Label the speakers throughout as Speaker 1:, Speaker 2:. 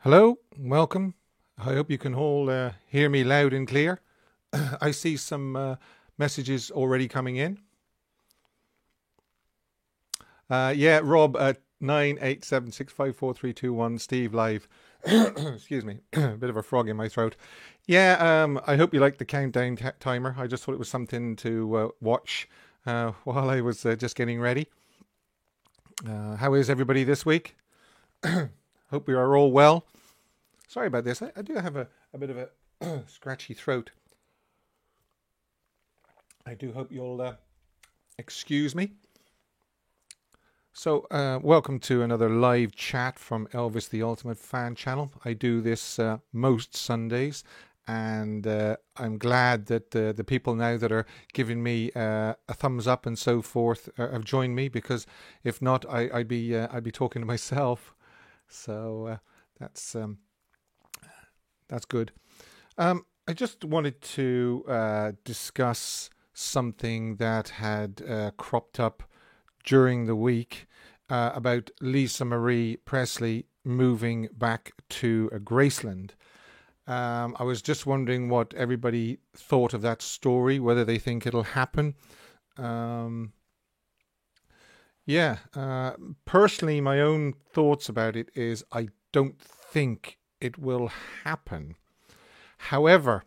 Speaker 1: Hello, welcome. I hope you can all hear me loud and clear. I see some messages already coming in. Yeah, Rob at 9876543321, Steve live. Excuse me, a bit of a frog in my throat. Yeah, I hope you liked the countdown timer. I just thought it was something to watch while I was just getting ready. How is everybody this week? Hope we are all well. Sorry about this. I do have a bit of a scratchy throat. I do hope you'll excuse me. So, welcome to another live chat from Elvis the Ultimate Fan channel. I do this most Sundays, and I'm glad that the people now that are giving me a thumbs up and so forth have joined me, because if not, I'd be talking to myself. So that's good. I just wanted to discuss something that had cropped up during the week about Lisa Marie Presley moving back to Graceland. I was just wondering what everybody thought of that story, whether they think it'll happen. Personally, my own thoughts about it is I don't think it will happen. However,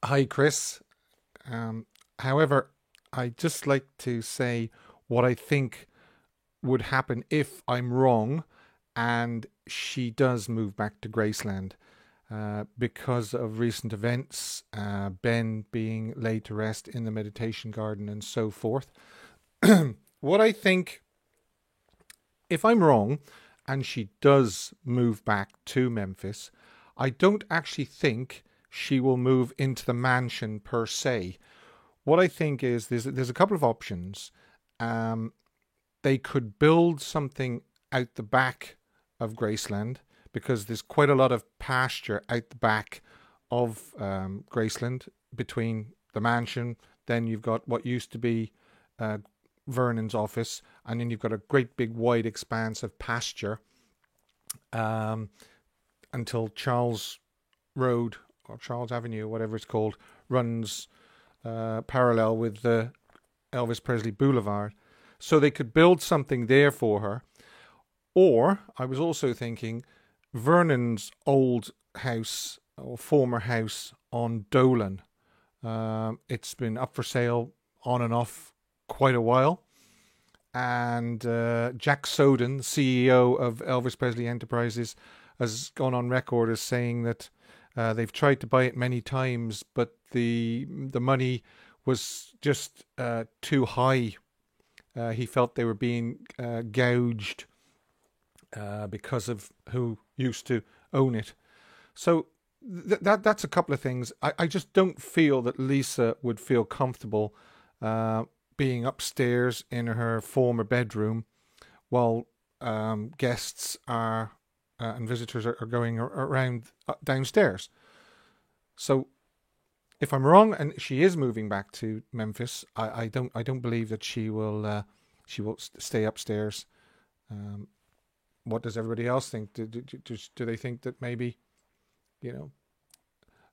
Speaker 1: hi Chris. However, I just like to say what I think would happen if I'm wrong and she does move back to Graceland because of recent events, Ben being laid to rest in the meditation garden and so forth. What I think, if I'm wrong and she does move back to Memphis, I don't actually think she will move into the mansion per se. What I think is there's a couple of options. They could build something out the back of Graceland, because there's quite a lot of pasture out the back of Graceland between the mansion. Then you've got what used to be Vernon's office, and then you've got a great big wide expanse of pasture until Charles Road or Charles Avenue, whatever it's called, runs parallel with the Elvis Presley Boulevard. So they could build something there for her. Or I was also thinking Vernon's old house or former house on Dolan. It's been up for sale on and off quite a while, and Jack Soden, CEO of Elvis Presley Enterprises, has gone on record as saying that they've tried to buy it many times, but the money was just too high. He felt they were being gouged because of who used to own it. So that's a couple of things. I just don't feel that Lisa would feel comfortable being upstairs in her former bedroom while guests are and visitors are going around downstairs. So if I'm wrong and she is moving back to Memphis, I don't believe that she will stay upstairs. What does everybody else think? Do they think that maybe,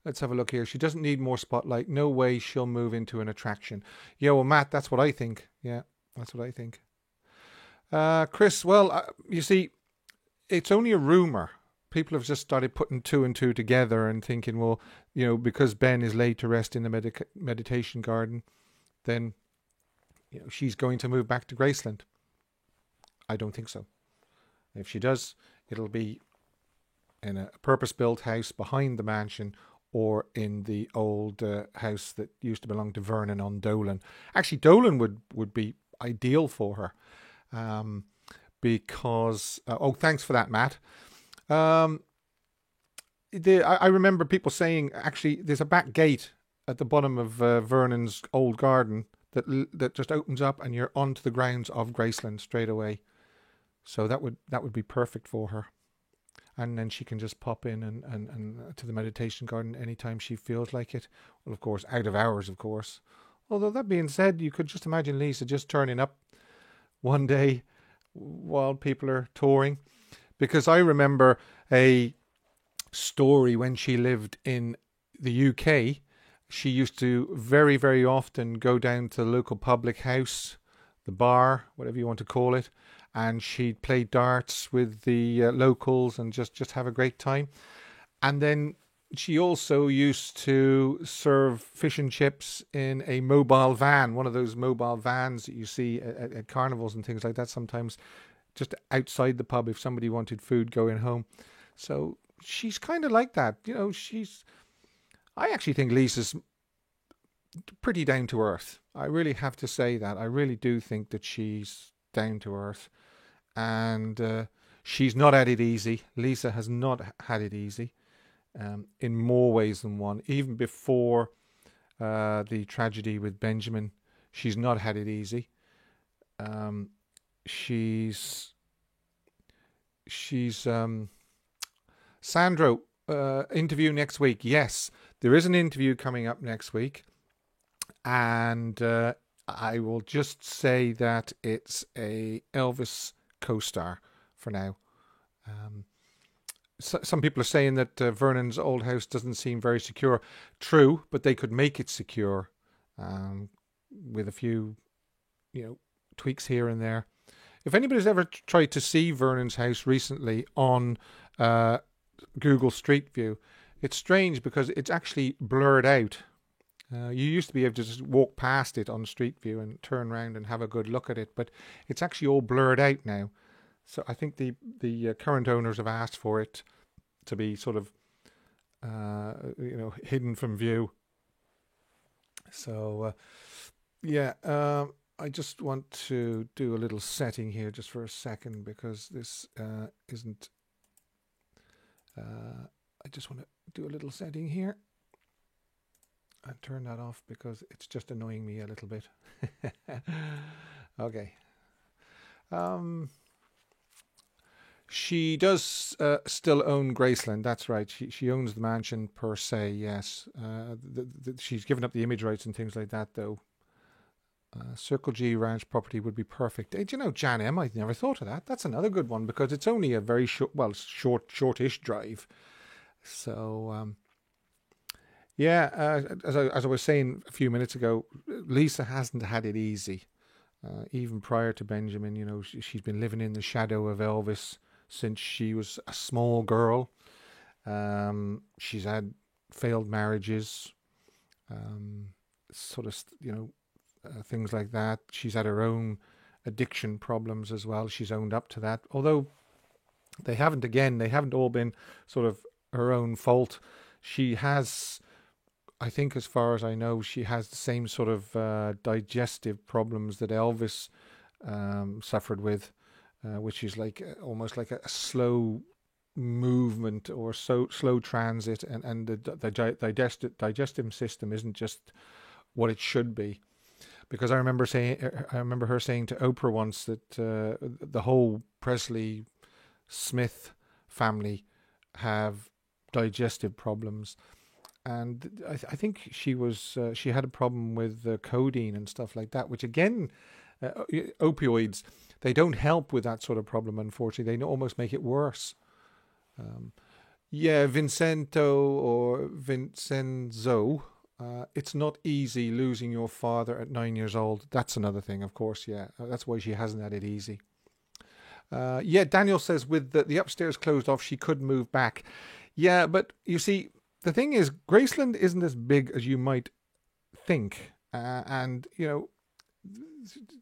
Speaker 1: Let's have a look here. She doesn't need more spotlight. No way she'll move into an attraction. Yeah, well, Matt, that's what I think. Yeah, that's what I think. Chris, well, you see, it's only a rumor. People have just started putting two and two together and thinking, well, because Ben is laid to rest in the meditation garden, then she's going to move back to Graceland. I don't think so. If she does, it'll be in a purpose-built house behind the mansion, or in the old house that used to belong to Vernon on Dolan. Actually, Dolan would be ideal for her, because thanks for that, Matt. I remember people saying, actually, there's a back gate at the bottom of Vernon's old garden that just opens up, and you're onto the grounds of Graceland straight away. So that would be perfect for her. And then she can just pop in and to the meditation garden anytime she feels like it. Well, of course, out of hours, of course. Although that being said, you could just imagine Lisa just turning up one day while people are touring. Because I remember a story when she lived in the UK. She used to very, very often go down to the local public house, the bar, whatever you want to call it, and she'd play darts with the locals and just have a great time. And then she also used to serve fish and chips in a mobile van, one of those mobile vans that you see at carnivals and things like that sometimes, just outside the pub if somebody wanted food going home. So she's kind of like that. I actually think Lisa's pretty down to earth. I really have to say that. I really do think that she's down to earth. And she's not had it easy. Lisa has not had it easy in more ways than one. Even before the tragedy with Benjamin, she's not had it easy. She's Sandro, interview next week. Yes, there is an interview coming up next week. And I will just say that it's a Elvis co-star for now. Some people are saying that Vernon's old house doesn't seem very secure. True, but they could make it secure with a few, tweaks here and there. If anybody's ever tried to see Vernon's house recently on Google Street View, it's strange because it's actually blurred out. You used to be able to just walk past it on Street View and turn around and have a good look at it, but it's actually all blurred out now. So I think the current owners have asked for it to be sort of hidden from view. So I just want to do a little setting here just for a second, because this isn't. I just want to do a little setting here. And turn that off because it's just annoying me a little bit. Okay. She does still own Graceland. That's right. She owns the mansion per se. Yes. She's given up the image rights and things like that, though. Circle G Ranch property would be perfect. Do you know, Jan M? I never thought of that. That's another good one because it's only a very shortish drive. So. Yeah, as I was saying a few minutes ago, Lisa hasn't had it easy. Even prior to Benjamin, she's been living in the shadow of Elvis since she was a small girl. She's had failed marriages, things like that. She's had her own addiction problems as well. She's owned up to that. Although they haven't all been sort of her own fault. She has... I think, as far as I know, she has the same sort of digestive problems that Elvis suffered with, which is almost like a slow movement or slow transit, and the digestive system isn't just what it should be. Because I remember her saying to Oprah once that the whole Presley Smith family have digestive problems. And I think she had a problem with codeine and stuff like that, which again, opioids, they don't help with that sort of problem, unfortunately. They almost make it worse. Yeah, Vincento or Vincenzo. It's not easy losing your father at 9 years old. That's another thing, of course. Yeah, that's why she hasn't had it easy. Yeah, Daniel says with the upstairs closed off, she could move back. Yeah, but you see, the thing is, Graceland isn't as big as you might think. And,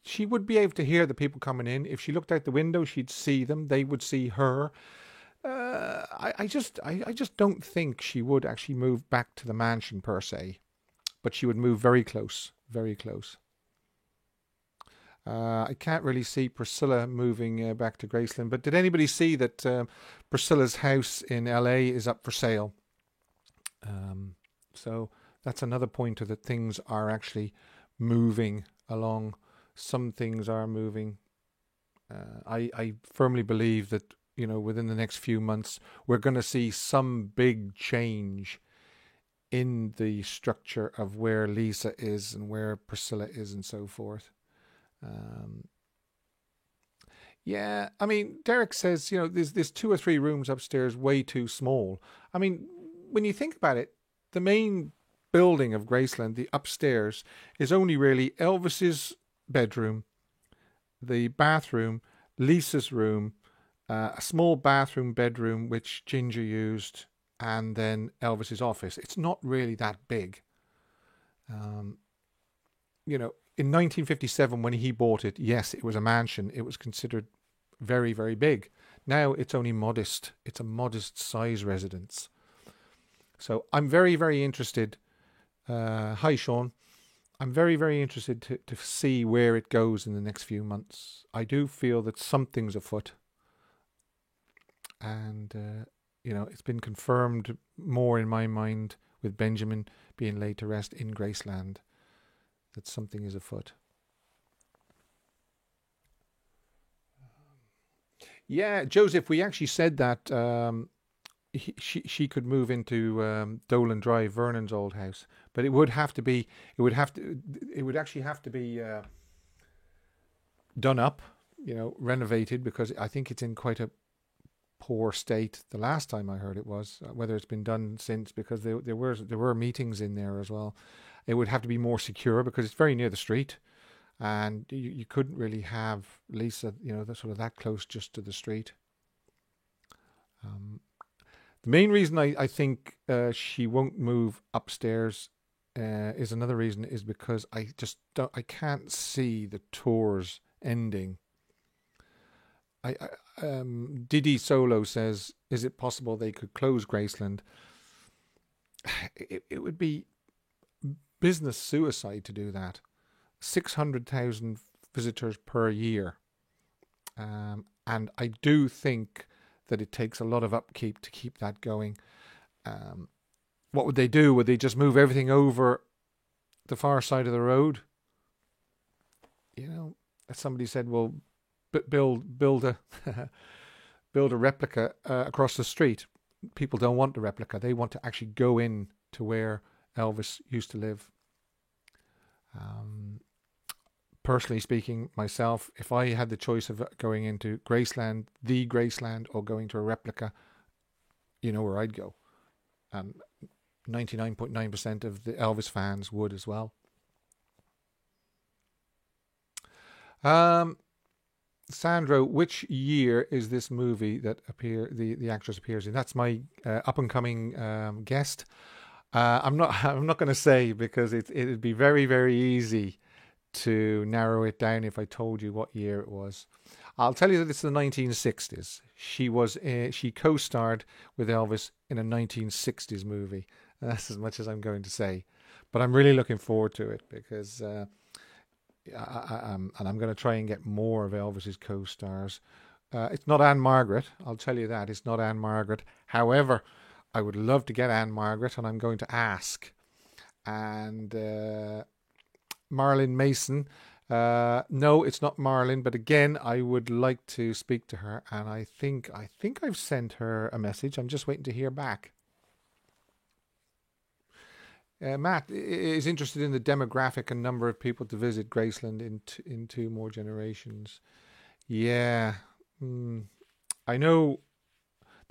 Speaker 1: she would be able to hear the people coming in. If she looked out the window, she'd see them. They would see her. I just don't think she would actually move back to the mansion per se, but she would move very close, very close. I can't really see Priscilla moving back to Graceland, but did anybody see that Priscilla's house in LA is up for sale? So that's another pointer that things are actually moving along. Some things are moving. I firmly believe that within the next few months we're going to see some big change in the structure of where Lisa is and where Priscilla is and so forth. Um, yeah, I mean, Derek says, there's 2 or 3 rooms upstairs way too small. I mean, when you think about it, the main building of Graceland, the upstairs, is only really Elvis's bedroom, the bathroom, Lisa's room, a small bathroom bedroom which Ginger used, and then Elvis's office. It's not really that big. Um, in 1957 when he bought it, yes, it was a mansion. It was considered very, very big. Now it's only modest. It's a modest size residence. So I'm very, very interested. Hi, Sean. I'm very, very interested to see where it goes in the next few months. I do feel that something's afoot. And, it's been confirmed more in my mind with Benjamin being laid to rest in Graceland that something is afoot. Yeah, Joseph, we actually said that she could move into Dolan Drive, Vernon's old house, but it would actually have to be done up, renovated, because I think it's in quite a poor state. The last time I heard it was, whether it's been done since, because there were meetings in there as well. It would have to be more secure because it's very near the street, and you couldn't really have Lisa, sort of that close just to the street. The main reason I think she won't move upstairs is another reason is because I can't see the tours ending. Didi Solo says, is it possible they could close Graceland? It would be business suicide to do that. 600,000 visitors per year. And I do think that it takes a lot of upkeep to keep that going. What would they do? Would they just move everything over the far side of the road? As somebody said, well, build a build a replica across the street. People don't want the replica. They want to actually go in to where Elvis used to live. Personally speaking, myself, if I had the choice of going into Graceland, the Graceland, or going to a replica, you know where I'd go. 99.9% of the Elvis fans would as well. Sandro, which year is this movie that the actress appears in? That's my up and coming guest. I'm not going to say, because it'd be very, very easy to narrow it down if I told you what year it was. I'll tell you that it's the 1960s. She co-starred with Elvis in a 1960s movie. That's as much as I'm going to say, but I'm really looking forward to it because and I'm going to try and get more of Elvis's co-stars. It's not Anne-Margaret, I'll tell you that. It's not Anne-Margaret. However, I would love to get Anne-Margaret, and I'm going to ask. And Marilyn Mason. No, it's not Marilyn, but again, I would like to speak to her, and I think I've sent her a message. I'm just waiting to hear back. Matt is interested in the demographic and number of people to visit Graceland in 2 more generations. Yeah, I know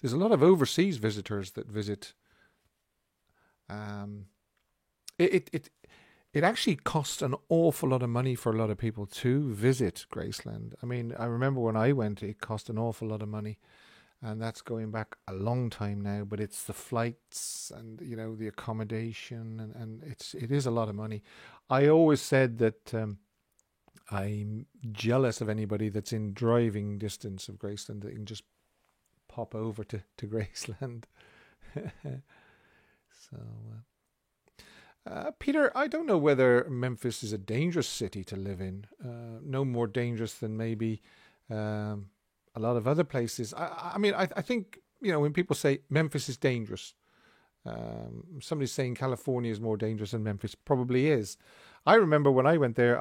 Speaker 1: there's a lot of overseas visitors that visit. It actually costs an awful lot of money for a lot of people to visit Graceland. I mean, I remember when I went, it cost an awful lot of money, and that's going back a long time now. But it's the flights and the accommodation, and it is a lot of money. I always said that I'm jealous of anybody that's in driving distance of Graceland that can just pop over to Graceland. So. Peter, I don't know whether Memphis is a dangerous city to live in. No more dangerous than maybe a lot of other places. I mean, I think, when people say Memphis is dangerous, somebody's saying California is more dangerous than Memphis. Probably is. I remember when I went there,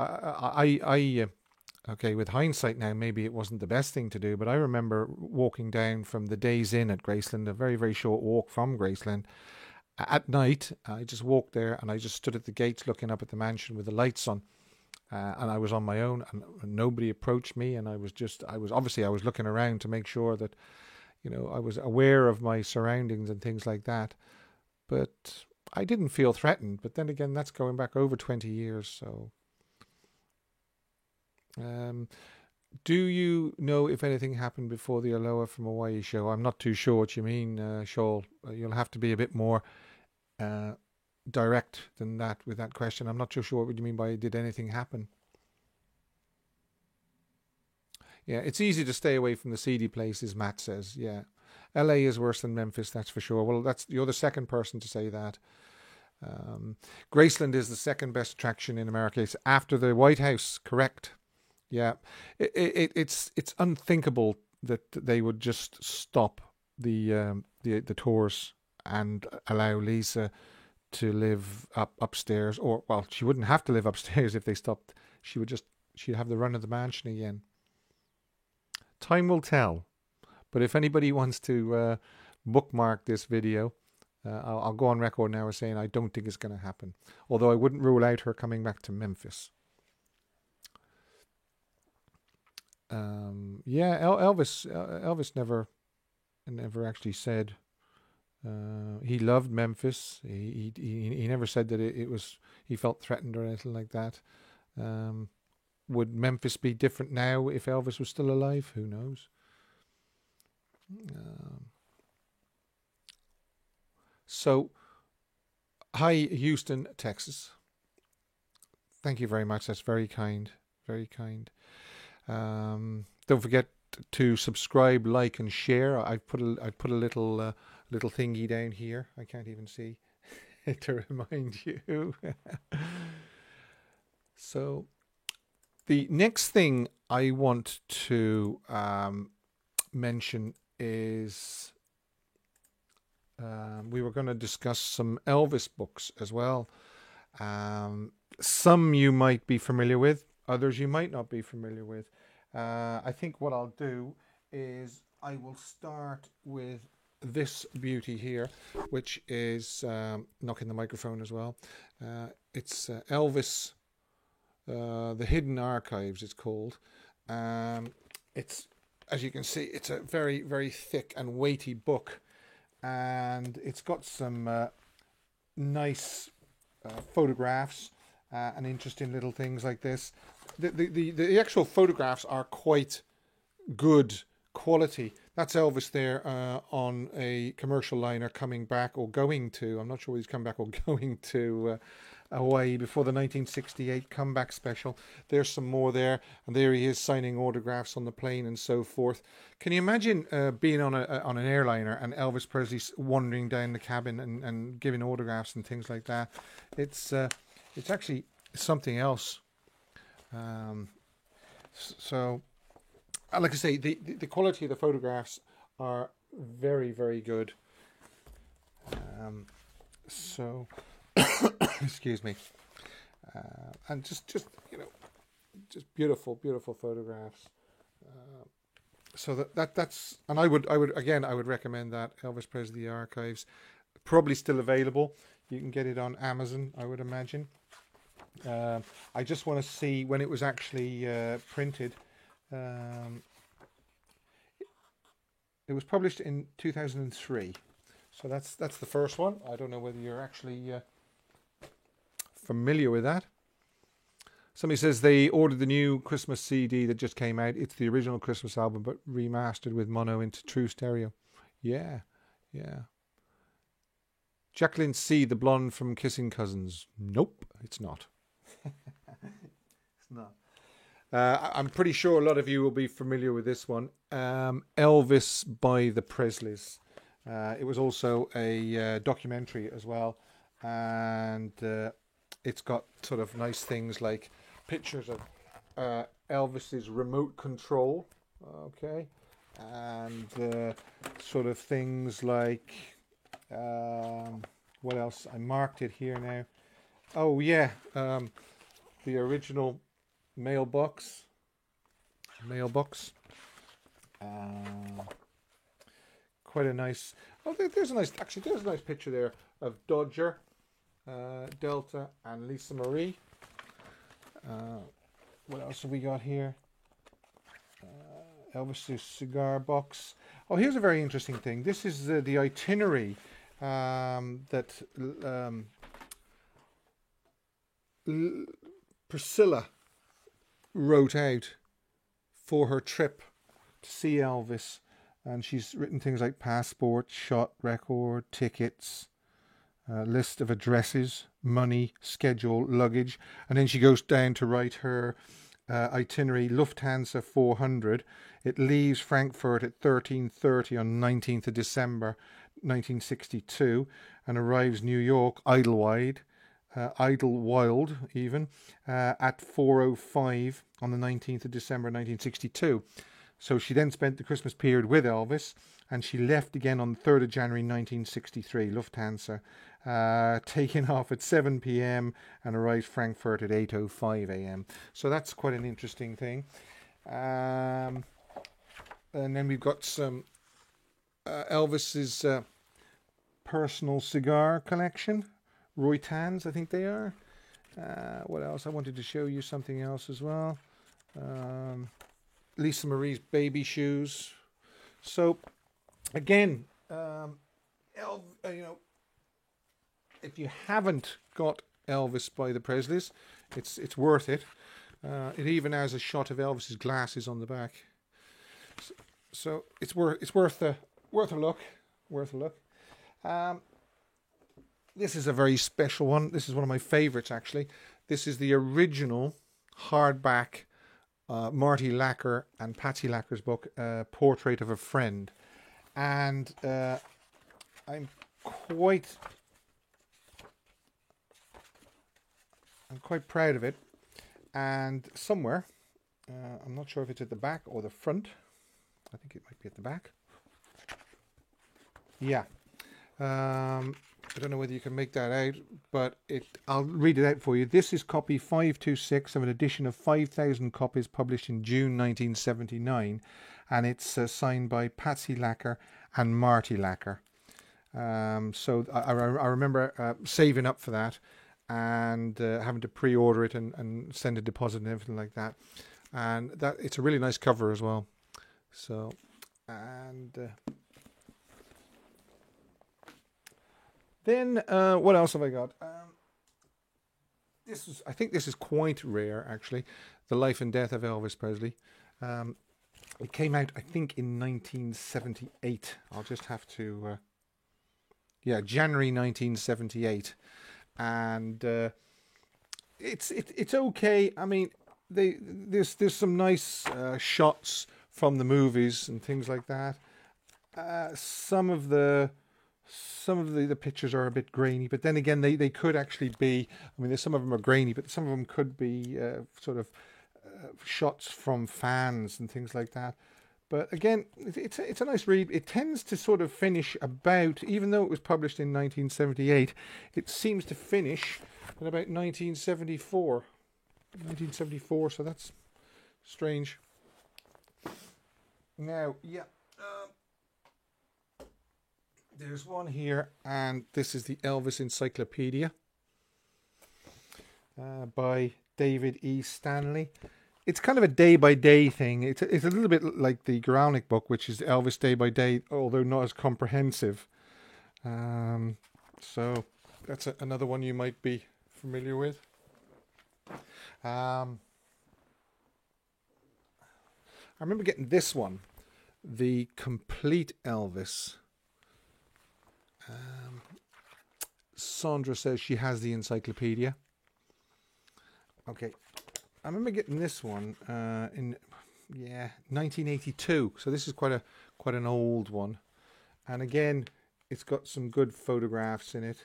Speaker 1: okay, with hindsight now, maybe it wasn't the best thing to do, but I remember walking down from the Days Inn at Graceland, a very, very short walk from Graceland. At night, I just walked there and I just stood at the gates looking up at the mansion with the lights on. And I was on my own and nobody approached me. And I was looking around to make sure that, I was aware of my surroundings and things like that. But I didn't feel threatened. But then again, that's going back over 20 years. So, do you know if anything happened before the Aloha from Hawaii show? I'm not too sure what you mean, Shoal. You'll have to be a bit more direct than that with that question. I'm not too sure what you mean by did anything happen. Yeah, it's easy to stay away from the seedy places, Matt says. Yeah, LA is worse than Memphis, that's for sure. Well, you're the second person to say that. Graceland is the second best attraction in America. It's after the White House, correct? Yeah, it's unthinkable that they would just stop the tours and allow Lisa to live upstairs, or well, she wouldn't have to live upstairs if they stopped. She'd have the run of the mansion again. Time will tell, but if anybody wants to bookmark this video, I'll go on record now as saying I don't think it's going to happen. Although I wouldn't rule out her coming back to Memphis. Yeah, Elvis never actually said he loved Memphis. He never said that it was he felt threatened or anything like that. Would Memphis be different now if Elvis was still alive? Who knows? So, hi Houston, Texas. Thank you very much. That's very kind. Very kind. Don't forget to subscribe, like, and share. I put a little thingy down here. I can't even see to remind you. So, the next thing I want to mention is we were going to discuss some Elvis books as well. Some you might be familiar with, others you might not be familiar with. I think what I'll do is I will start with this beauty here, which is knocking the microphone as well. It's Elvis, The Hidden Archives, it's called. It's, as you can see, it's a very, very thick and weighty book, and it's got some nice photographs and interesting little things like this. The actual photographs are quite good quality. That's Elvis there on a commercial liner coming back or going to, I'm not sure whether he's come back or going to Hawaii before the 1968 comeback special. There's some more there, and there he is signing autographs on the plane and so forth. Can you imagine being on an airliner and Elvis Presley wandering down the cabin and giving autographs and things like that? It's actually something else. So, like I say, the quality of the photographs are very, very good. So, excuse me, and just just beautiful, beautiful photographs. So that's, and I would recommend that Elvis Presley Archives, probably still available. You can get it on Amazon, I would imagine. I just want to see when it was actually printed. It was published in 2003. So that's the first one. I don't know whether you're actually familiar with that. Somebody says they ordered the new Christmas CD that just came out. It's the original Christmas album, but remastered with mono into true stereo. Yeah, yeah. Jacqueline C., the blonde from Kissing Cousins. Nope, it's not. It's not. I'm pretty sure a lot of you will be familiar with this one. Elvis by the Presleys. It was also a documentary as well. And it's got sort of nice things like pictures of Elvis's remote control. Okay. And sort of things like... what else? I marked it here now. Oh, yeah. The original mailbox. Quite a nice... Oh, there's a nice... Actually, there's a nice picture there of Dodger, Delta, and Lisa Marie. What else have we got here? Elvis's cigar box. Oh, here's a very interesting thing. This is the itinerary that Priscilla wrote out for her trip to see Elvis. And she's written things like passport, shot record, tickets, list of addresses, money, schedule, luggage. And then she goes down to write her itinerary, Lufthansa 400. It leaves Frankfurt at 13:30 on 19th of December 1962 and arrives New York, Idlewild even, at 4:05 on the 19th of December 1962. So she then spent the Christmas period with Elvis, and she left again on the 3rd of January 1963, Lufthansa, taking off at 7 p.m. and arrived Frankfurt at 8:05 a.m. So that's quite an interesting thing. And then we've got some Elvis's personal cigar collection, Roytans, I think they are. What else? I wanted to show you something else as well. Lisa Marie's baby shoes. So, again, if you haven't got Elvis by the Presleys, it's worth it. It even has a shot of Elvis's glasses on the back. So it's worth a look. This is a very special one. This is one of my favorites, actually. This is the original hardback Marty Lacker and Patsy Lacker's book, Portrait of a Friend. And I'm quite proud of it. And somewhere, I'm not sure if it's at the back or the front. I think it might be at the back. Yeah. I don't know whether you can make that out, but I'll read it out for you. This is copy 526 of an edition of 5,000 copies published in June 1979, and it's signed by Patsy Lacker and Marty Lacker. So I remember saving up for that and having to pre-order it and send a deposit and everything like that. And that it's a really nice cover as well. So, and... Then, what else have I got? I think this is quite rare, actually. The Life and Death of Elvis Presley. It came out, I think, in 1978. I'll just have to... January 1978. And it's okay. I mean, there's some nice shots from the movies and things like that. Some of the pictures are a bit grainy, but then again, they could actually be, I mean, some of them are grainy, but some of them could be sort of shots from fans and things like that. But again, it's a nice read. It tends to sort of finish about, even though it was published in 1978, it seems to finish at about 1974. So that's strange. Now, there's one here, and this is the Elvis Encyclopedia by David E. Stanley. it's kind of a day by day thing. It's a little bit like the Guralnick book, which is Elvis Day by Day, although not as comprehensive. So that's another one you might be familiar with. I remember getting this one, the Complete Elvis. Sandra says she has the encyclopedia. Okay, I remember getting this one in 1982. So this is quite an old one, and again, it's got some good photographs in it.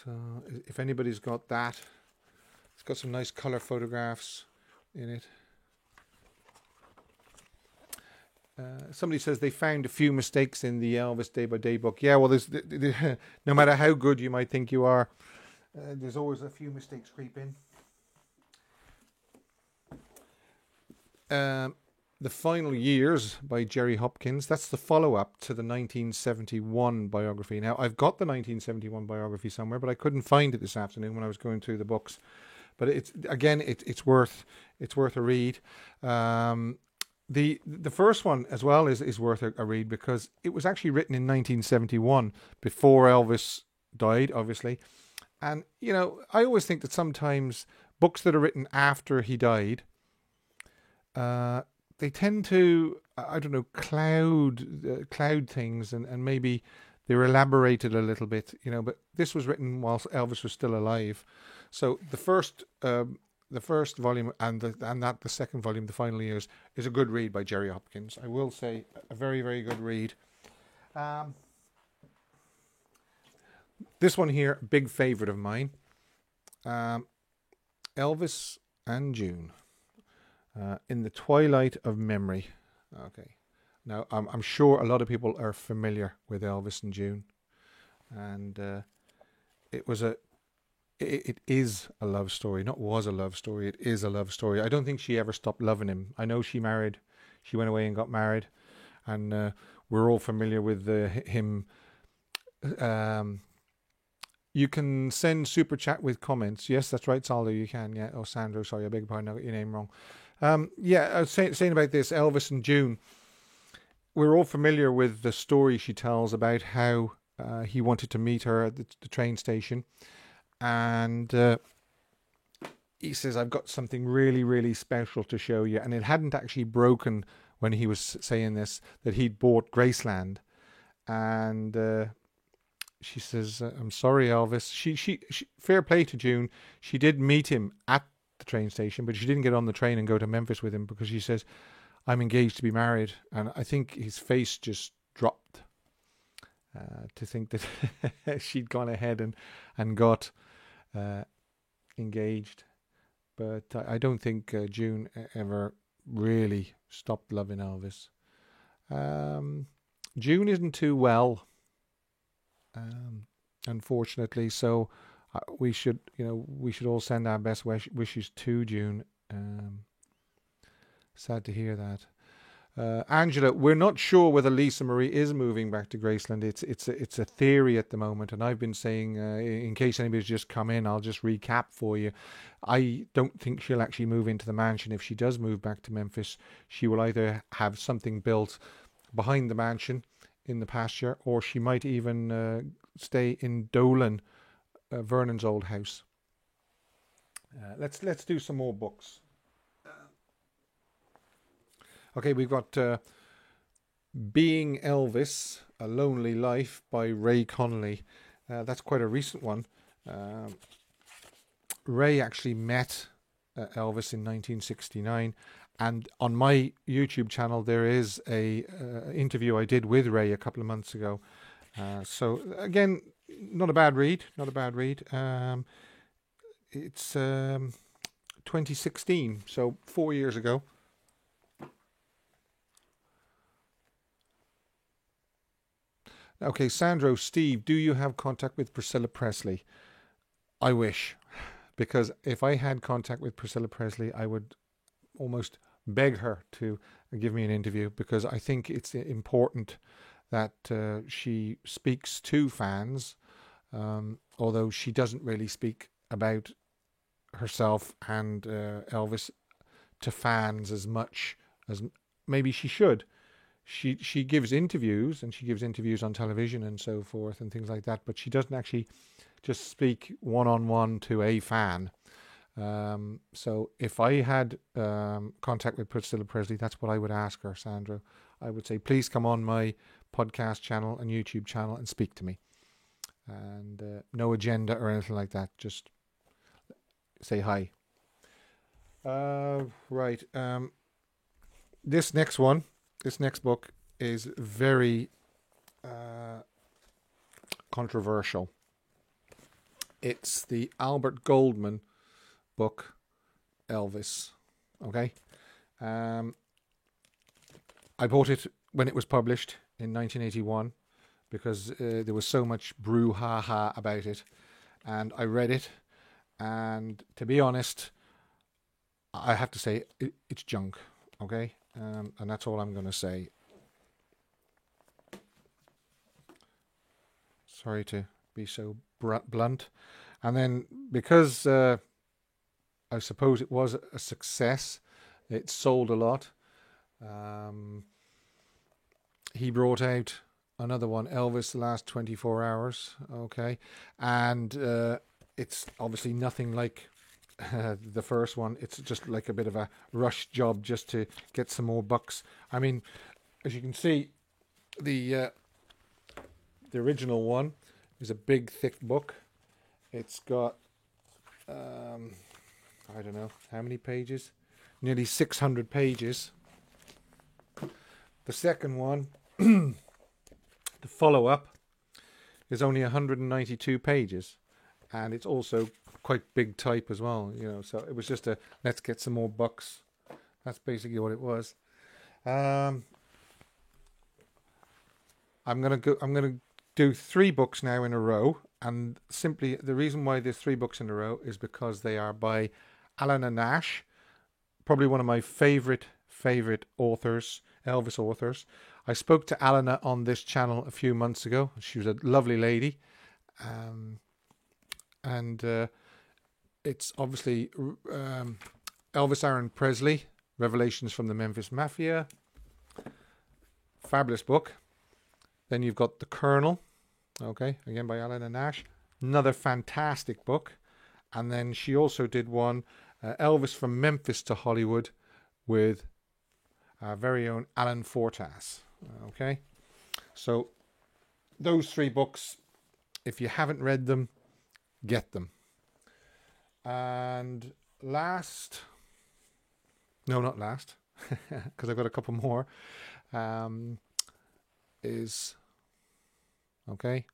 Speaker 1: So if anybody's got that, it's got some nice color photographs in it. Somebody says they found a few mistakes in the Elvis Day by Day book. Yeah, well, there's no matter how good you might think you are, there's always a few mistakes creep in. The Final Years by Jerry Hopkins. That's the follow-up to the 1971 biography. Now, I've got the 1971 biography somewhere, but I couldn't find it this afternoon when I was going through the books. But it's worth a read. The first one as well is worth a read because it was actually written in 1971 before Elvis died, obviously. And I always think that sometimes books that are written after he died, they tend to, I don't know, cloud things, and maybe they're elaborated a little bit, but this was written whilst Elvis was still alive. So the first volume and the second volume, The Final Years, is a good read by Jerry Hopkins. I will say a very, very good read. This one here, big favorite of mine, Elvis and June. In the Twilight of Memory. Okay, now I'm sure a lot of people are familiar with Elvis and June, and it is a love story. Not was a love story. It is a love story. I don't think she ever stopped loving him. I know she went away and got married, and we're all familiar with him. You can send super chat with comments. Yes, that's right, Saldo. You can. Yeah. Oh, Sandro. Sorry, I beg your pardon. I got your name wrong. I was saying about this, Elvis and June. We're all familiar with the story she tells about how he wanted to meet her at the train station. And he says, I've got something really, really special to show you. And it hadn't actually broken when he was saying this, that he'd bought Graceland. And she says, I'm sorry, Elvis. She fair play to June. She did meet him at the train station, but she didn't get on the train and go to Memphis with him because she says, I'm engaged to be married. And I think his face just dropped to think that she'd gone ahead and got engaged. But I don't think June ever really stopped loving Elvis. June isn't too well, unfortunately, so we should all send our best wishes to June. Sad to hear that. Angela, we're not sure whether Lisa Marie is moving back to Graceland. It's a theory at the moment, and I've been saying, in case anybody's just come in, I'll just recap for you. I don't think she'll actually move into the mansion. If she does move back to Memphis, she will either have something built behind the mansion in the pasture, or she might even stay in Dolan, Vernon's old house. Let's do some more books. Okay, we've got Being Elvis, A Lonely Life by Ray Connolly. That's quite a recent one. Ray actually met Elvis in 1969, and on my YouTube channel there is a interview I did with Ray a couple of months ago. So again, not a bad read. It's 2016, so 4 years ago. Okay, Sandro, Steve, do you have contact with Priscilla Presley? I wish, because if I had contact with Priscilla Presley, I would almost beg her to give me an interview, because I think it's important that she speaks to fans, although she doesn't really speak about herself and Elvis to fans as much as maybe she should. She gives interviews, and she gives interviews on television and so forth and things like that, but she doesn't actually just speak one-on-one to a fan. So if I had contact with Priscilla Presley, that's what I would ask her, Sandro. I would say, please come on my podcast channel and YouTube channel and speak to me. And no agenda or anything like that. Just say hi. Right. This next book is very controversial. It's the Albert Goldman book, Elvis. Okay. I bought it when it was published in 1981 because there was so much brouhaha about it, and I read it, and to be honest, I have to say it's junk. Okay. And that's all I'm going to say. Sorry to be so blunt. And then because I suppose it was a success, it sold a lot. He brought out another one, Elvis: The Last 24 Hours. Okay. And it's obviously nothing like the first one. It's just like a bit of a rush job just to get some more bucks. I mean, as you can see, the original one is a big, thick book. It's got I don't know how many pages, nearly 600 pages. The second one, the follow-up, is only 192 pages, and it's also quite big type as well, so it was just a let's get some more bucks. That's basically what it was. I'm gonna do 3 books now in a row, and simply the reason why there's 3 books in a row is because they are by Alana Nash, probably one of my favorite authors, Elvis authors. I spoke to Alana on this channel a few months ago. She was a lovely lady, and it's obviously Elvis Aaron Presley, Revelations from the Memphis Mafia. Fabulous book. Then you've got The Colonel, okay, again by Alana Nash. Another fantastic book. And then she also did one, Elvis from Memphis to Hollywood, with our very own Alan Fortas. Okay, so those 3 books, if you haven't read them, get them. And not last, because I've got a couple more, is, okay,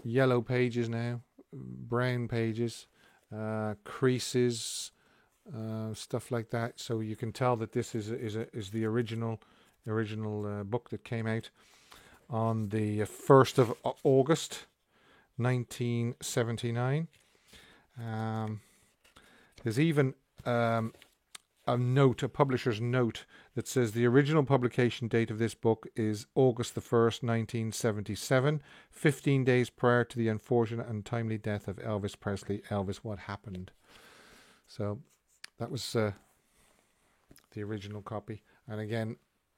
Speaker 1: yellow pages now, brown pages, creases, stuff like that. So you can tell that this is the original book that came out on the 1st of August 1979. There's even a publisher's note that says the original publication date of this book is August the 1st, 1977, 15 days prior to the unfortunate and timely death of Elvis Presley. Elvis, what happened? So that was the original copy. And again,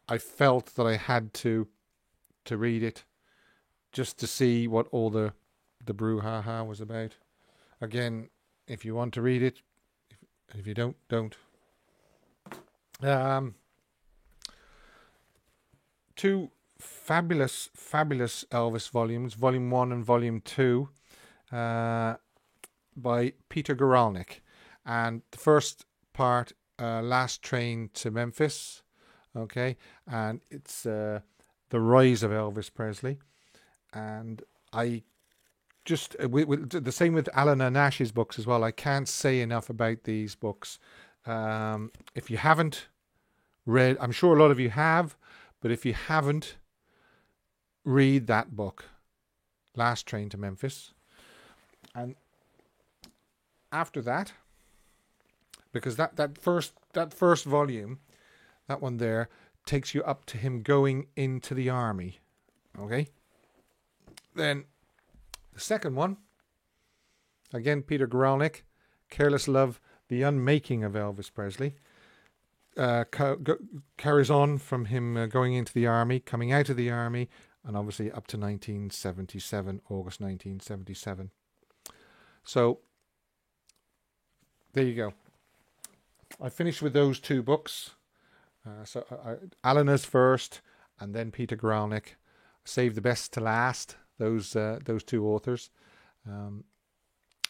Speaker 1: I felt that I had to read it just to see what all the brouhaha was about. Again, if you want to read it, if you don't. 2 fabulous Elvis volumes, Volume 1 and Volume 2, by Peter Guralnick. And the first part, Last Train to Memphis, okay, and it's the rise of Elvis Presley. And I just, the same with Alana Nash's books as well. I can't say enough about these books. If you haven't read, I'm sure a lot of you have, but if you haven't, read that book, Last Train to Memphis. And after that, because that first volume, that one there, takes you up to him going into the army. Okay? Then the second one, again, Peter Guralnick, Careless Love, The Unmaking of Elvis Presley. Carries on from him going into the army, coming out of the army, and obviously up to 1977, August 1977. So, there you go. I finished with those two books. Alana's first, and then Peter Guralnick. Save the best to last, those two authors.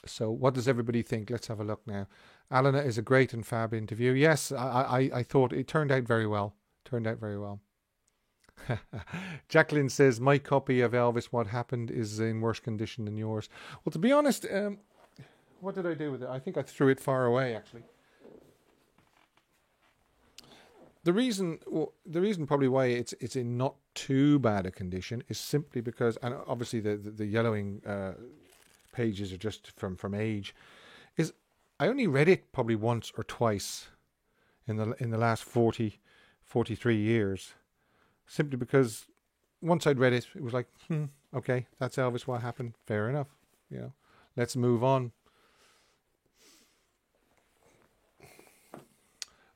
Speaker 1: So what does everybody think? Let's have a look now. Alana is a great and fab interview. Yes, I thought it turned out very well. Jacqueline says, my copy of Elvis What Happened is in worse condition than yours. Well, to be honest, what did I do with it? I think I threw it far away, actually. The reason probably why it's in not too bad a condition is simply because, and obviously the yellowing pages are just from age, is I only read it probably once or twice in the last 43 years, simply because once I'd read it, it was like, okay, that's Elvis What Happened, fair enough, let's move on.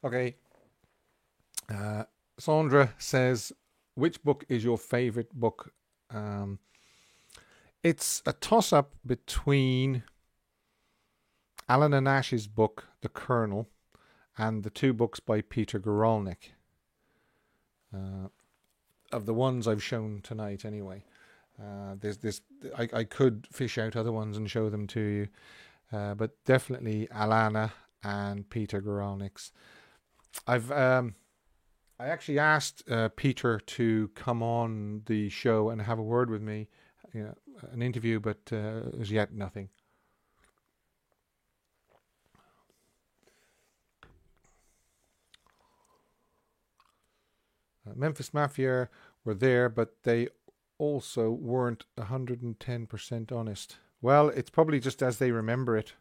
Speaker 1: Okay. Sandra says, which book is your favorite book? It's a toss-up between Alana Nash's book, The Colonel, and the two books by Peter Guralnick. Of the ones I've shown tonight, anyway. I could fish out other ones and show them to you, but definitely Alana and Peter Guralnick's. I actually asked Peter to come on the show and have a word with me, an interview, but as yet nothing. Memphis Mafia were there, but they also weren't 110% honest. Well, it's probably just as they remember it.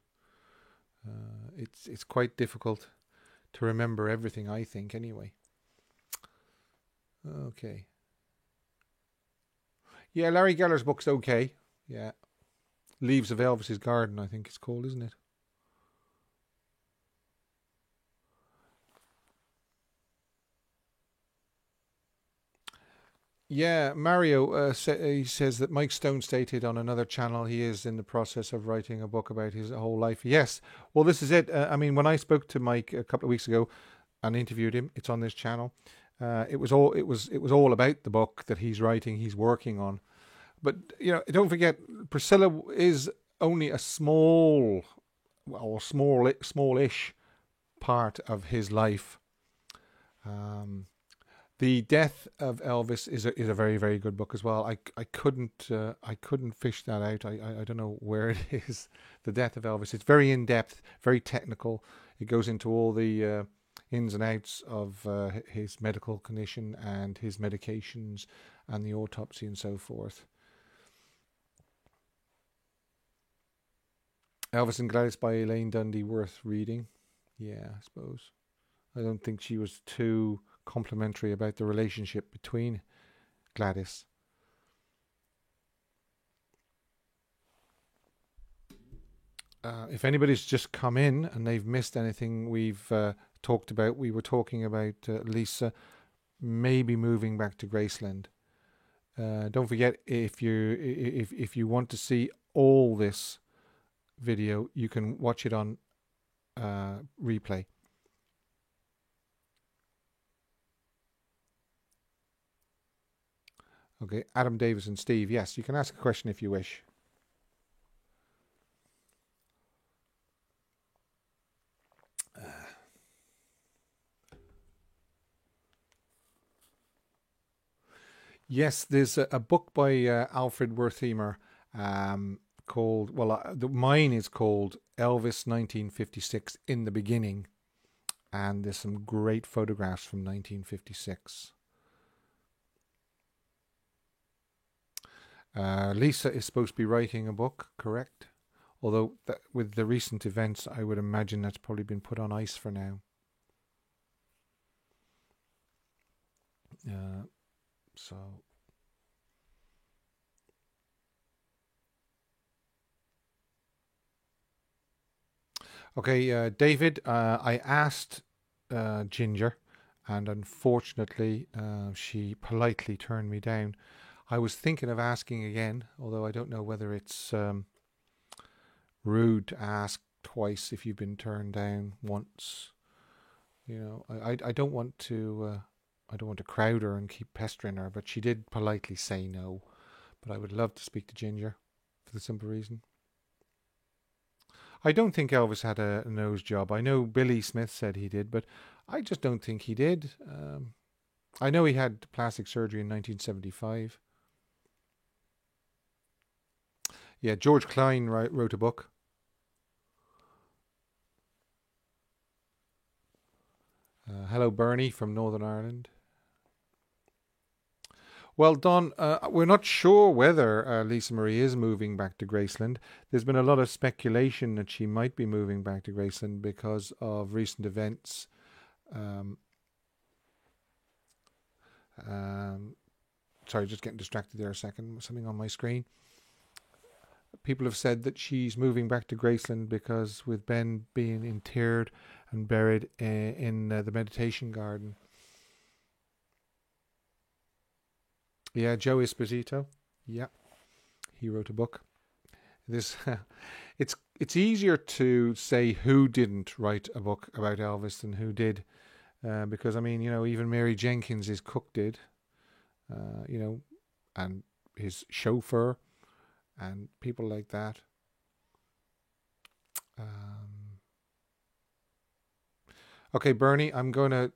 Speaker 1: It's quite difficult to remember everything, I think, anyway. Okay. Yeah, Larry Geller's book's okay. Yeah. Leaves of Elvis's Garden, I think it's called, isn't it? Yeah, Mario he says that Mike Stone stated on another channel he is in the process of writing a book about his whole life. Yes, well, this is it. I mean, when I spoke to Mike a couple of weeks ago and interviewed him, it's on this channel. It was all about the book that he's writing, he's working on. But don't forget, Priscilla is only a smallish part of his life. The Death of Elvis is a very, very good book as well. I couldn't fish that out. I don't know where it is. The Death of Elvis. It's very in depth, very technical. It goes into all the ins and outs of his medical condition and his medications and the autopsy and so forth. Elvis and Gladys by Elaine Dundee, worth reading. Yeah, I suppose. I don't think she was too complimentary about the relationship between Gladys. If anybody's just come in and they've missed anything we've talked about, we were talking about Lisa maybe moving back to Graceland. Don't forget, if you want to see all this video, you can watch it on replay. Okay, Adam Davis and Steve. Yes, you can ask a question if you wish. Yes, there's a book by Alfred Wertheimer called, mine is called Elvis 1956 in the Beginning. And there's some great photographs from 1956. Lisa is supposed to be writing a book, correct? Although with the recent events, I would imagine that's probably been put on ice for now. So Okay, David, I asked Ginger, and unfortunately, she politely turned me down. I was thinking of asking again, although I don't know whether it's rude to ask twice if you've been turned down once. You know, I don't want to. I don't want to crowd her and keep pestering her, but she did politely say no. But I would love to speak to Ginger for the simple reason. I don't think Elvis had a nose job. I know Billy Smith said he did, but I just don't think he did. I know he had plastic surgery in 1975. Yeah, George Klein wrote a book. Hello, Bernie from Northern Ireland. Well, Don, we're not sure whether Lisa Marie is moving back to Graceland. There's been a lot of speculation that she might be moving back to Graceland because of recent events. Um, Sorry, just getting distracted there a second. Something on my screen. People have said that she's moving back to Graceland because with Ben being interred and buried in the meditation garden. Yeah, Joe Esposito. Yeah, he wrote a book. This, it's easier to say who didn't write a book about Elvis than who did, because I mean, you know, even Mary Jenkins, his cook, did, you know, and his chauffeur, and people like that. Okay, Bernie, I'm going to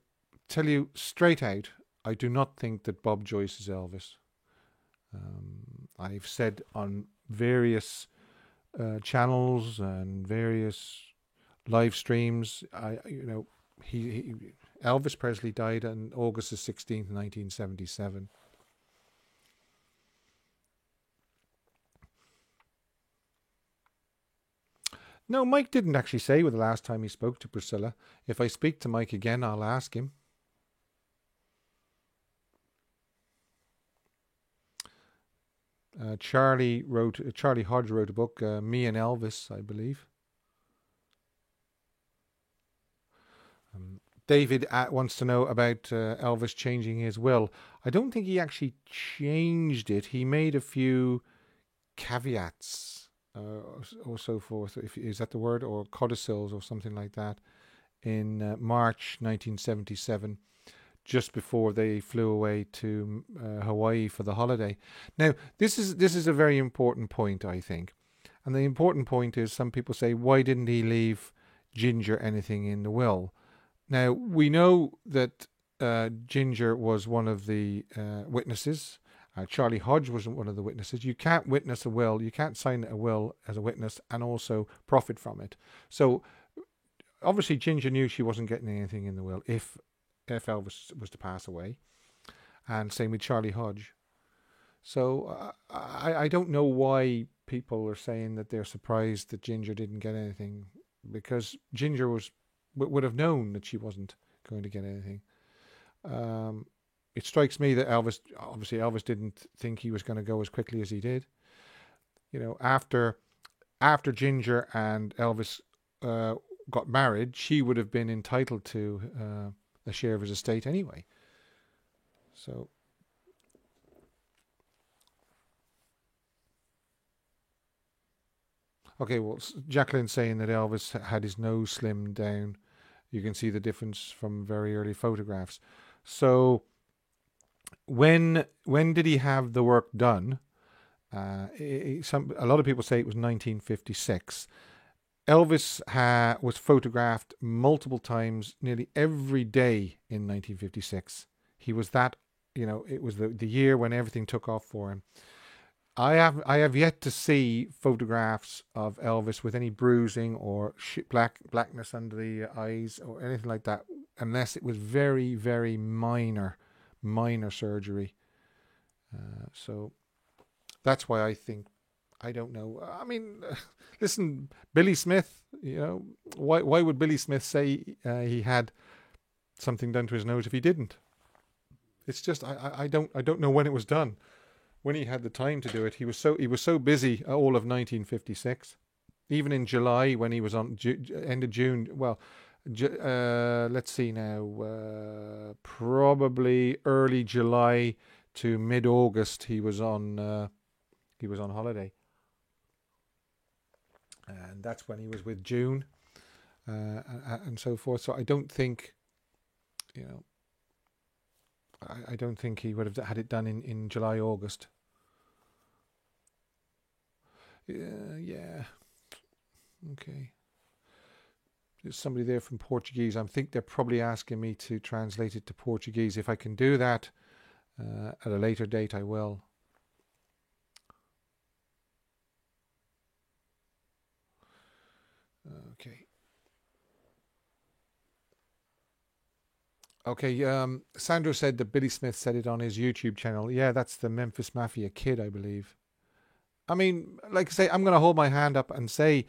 Speaker 1: tell you straight out. I do not think that Bob Joyce is Elvis. I've said on various channels and various live streams, Elvis Presley died on August the 16th, 1977. No, Mike didn't actually say the last time he spoke to Priscilla. If I speak to Mike again, I'll ask him. Charlie Hodge wrote a book, Me and Elvis, I believe. David wants to know about Elvis changing his will. I don't think he actually changed it. He made a few caveats or so forth. Is that the word? Or codicils or something like that in March 1977. Just before they flew away to Hawaii for the holiday. Now, this is a very important point, I think. And the important point is some people say, why didn't he leave Ginger anything in the will? Now, we know that Ginger was one of the witnesses. Charlie Hodge wasn't one of the witnesses. You can't witness a will. You can't sign a will as a witness and also profit from it. So, obviously, Ginger knew she wasn't getting anything in the will if Elvis was to pass away, and same with Charlie Hodge. So I don't know why people are saying that they're surprised that Ginger didn't get anything, because Ginger would have known that she wasn't going to get anything. It strikes me that Elvis didn't think he was going to go as quickly as he did. You know, after Ginger and Elvis got married, she would have been entitled to a share of his estate anyway. So, okay, well, Jacqueline's saying that Elvis had his nose slimmed down. You can see the difference from very early photographs. So, when did he have the work done? A lot of people say it was 1956. Elvis was photographed multiple times, nearly every day in 1956. He was that, it was the year when everything took off for him. I have yet to see photographs of Elvis with any bruising or blackness under the eyes or anything like that, unless it was very, very minor surgery. So that's why I think. I don't know. I mean, listen, Billy Smith. Why would Billy Smith say he had something done to his nose if he didn't? It's just I don't know when it was done. When he had the time to do it, he was so busy all of 1956. Even in July when he was on end of June. Well, let's see now. Probably early July to mid August. He was on holiday, and that's when he was with June, and so forth. So I don't think, you know, I don't think he would have had it done in July, August. Yeah. Okay. There's somebody there from Portuguese. I think they're probably asking me to translate it to Portuguese. If I can do that at a later date, I will. Okay. Okay. Sandro said that Billy Smith said it on his YouTube channel. Yeah, that's the Memphis Mafia Kid, I believe. I mean, like I say, I'm going to hold my hand up and say,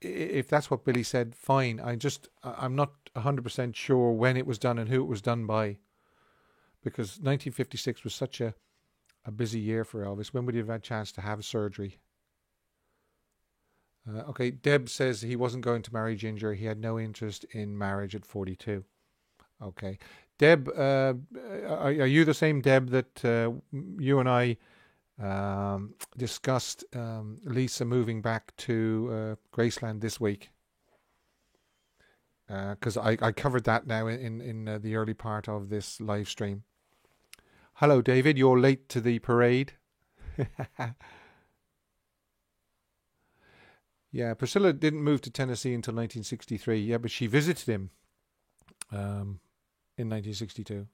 Speaker 1: if that's what Billy said, fine. I'm not 100% sure when it was done and who it was done by, because 1956 was such a busy year for Elvis. When would he have had a chance to have surgery? Okay, Deb says he wasn't going to marry Ginger. He had no interest in marriage at 42. Okay. Deb, are you the same Deb that you and I discussed Lisa moving back to Graceland this week? Because I covered that now in the early part of this live stream. Hello, David. You're late to the parade. Yeah, Priscilla didn't move to Tennessee until 1963. Yeah, but she visited him in 1962.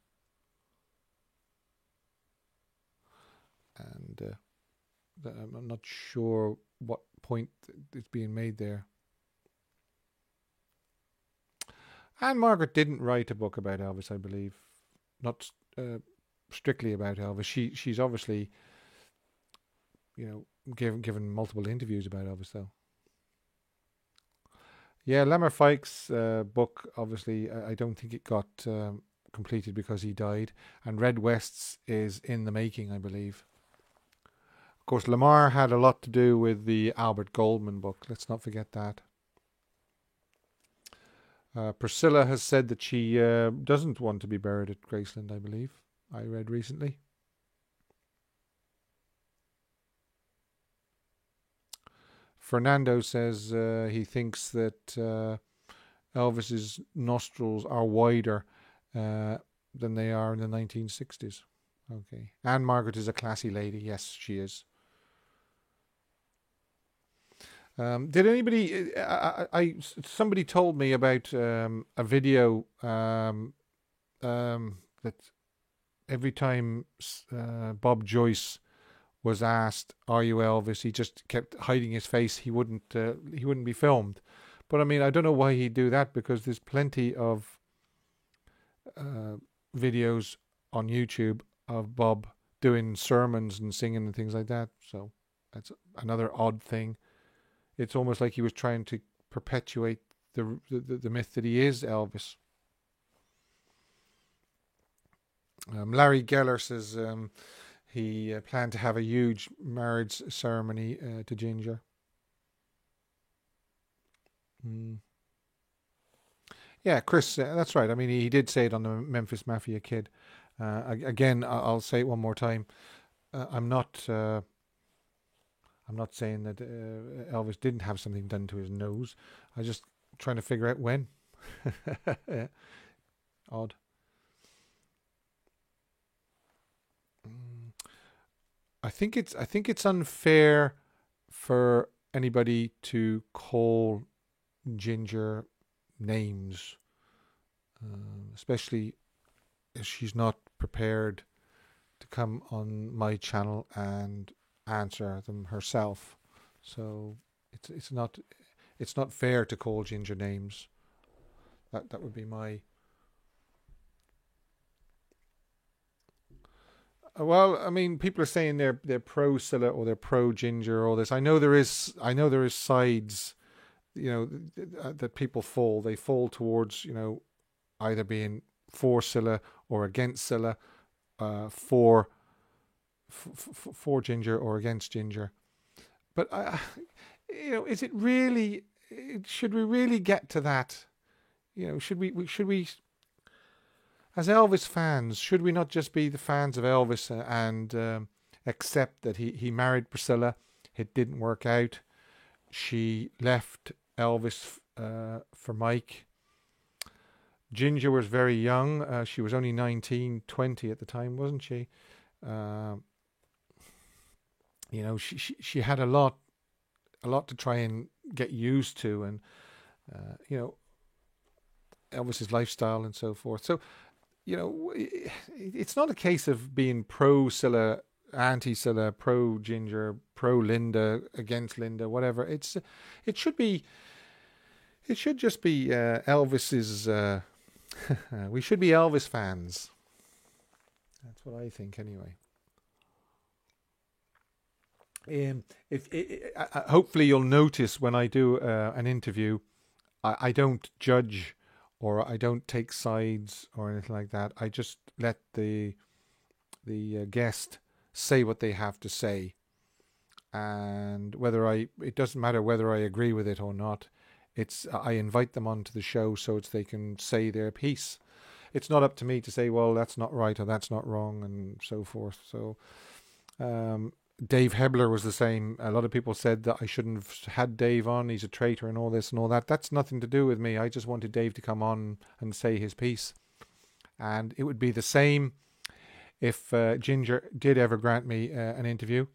Speaker 1: And I'm not sure what point is being made there. And Margaret didn't write a book about Elvis, I believe. Not strictly about Elvis. She's obviously, given multiple interviews about Elvis, though. Yeah, Lemmer Fike's book, obviously, I don't think it got completed because he died. And Red West's is in the making, I believe. Of course, Lamar had a lot to do with the Albert Goldman book. Let's not forget that. Priscilla has said that she doesn't want to be buried at Graceland, I believe. I read recently. Fernando says he thinks that Elvis's nostrils are wider than they are in the 1960s. Okay. Anne Margaret is a classy lady. Yes, she is. Did anybody? Somebody told me about a video that every time Bob Joyce was asked, "Are you Elvis?" he just kept hiding his face. He wouldn't be filmed. But I mean, I don't know why he'd do that, because there's plenty of videos on YouTube of Bob doing sermons and singing and things like that. So that's another odd thing. It's almost like he was trying to perpetuate the myth that he is Elvis. Larry Geller says he planned to have a huge marriage ceremony to Ginger. Yeah, Chris, that's right. I mean, he did say it on the Memphis Mafia Kid. Again, I'll say it one more time. I'm not saying that Elvis didn't have something done to his nose. I'm just trying to figure out when. Odd. I think it's unfair for anybody to call Ginger names, especially if she's not prepared to come on my channel and answer them herself. So it's not fair to call Ginger names. That would be my. Well, I mean, people are saying they're pro Scylla or they're pro Ginger or all this. I know there is sides, that people fall. They fall towards, either being for Scylla or against Scylla, for Ginger or against Ginger. But is it really? Should we really get to that? Should we as Elvis fans, should we not just be the fans of Elvis and accept that he married Priscilla? It didn't work out. She left Elvis for Mike. Ginger was very young. She was only 19, 20 at the time, wasn't she? Uh, she had a lot to try and get used to, and Elvis's lifestyle and so forth. So, it's not a case of being pro Cilla, anti Cilla, pro Ginger, pro Linda, against Linda, whatever. It should be. It should just be Elvis's. We should be Elvis fans. That's what I think, anyway. If hopefully you'll notice when I do an interview, I don't judge or I don't take sides or anything like that. I just let the guest say what they have to say, and it doesn't matter whether I agree with it or not. I invite them onto the show so they can say their piece. It's not up to me to say, well, that's not right or that's not wrong and so forth. So Dave Hebler was the same. A lot of people said that I shouldn't have had Dave on. He's a traitor and all this and all that. That's nothing to do with me. I just wanted Dave to come on and say his piece. And it would be the same if Ginger did ever grant me an interview.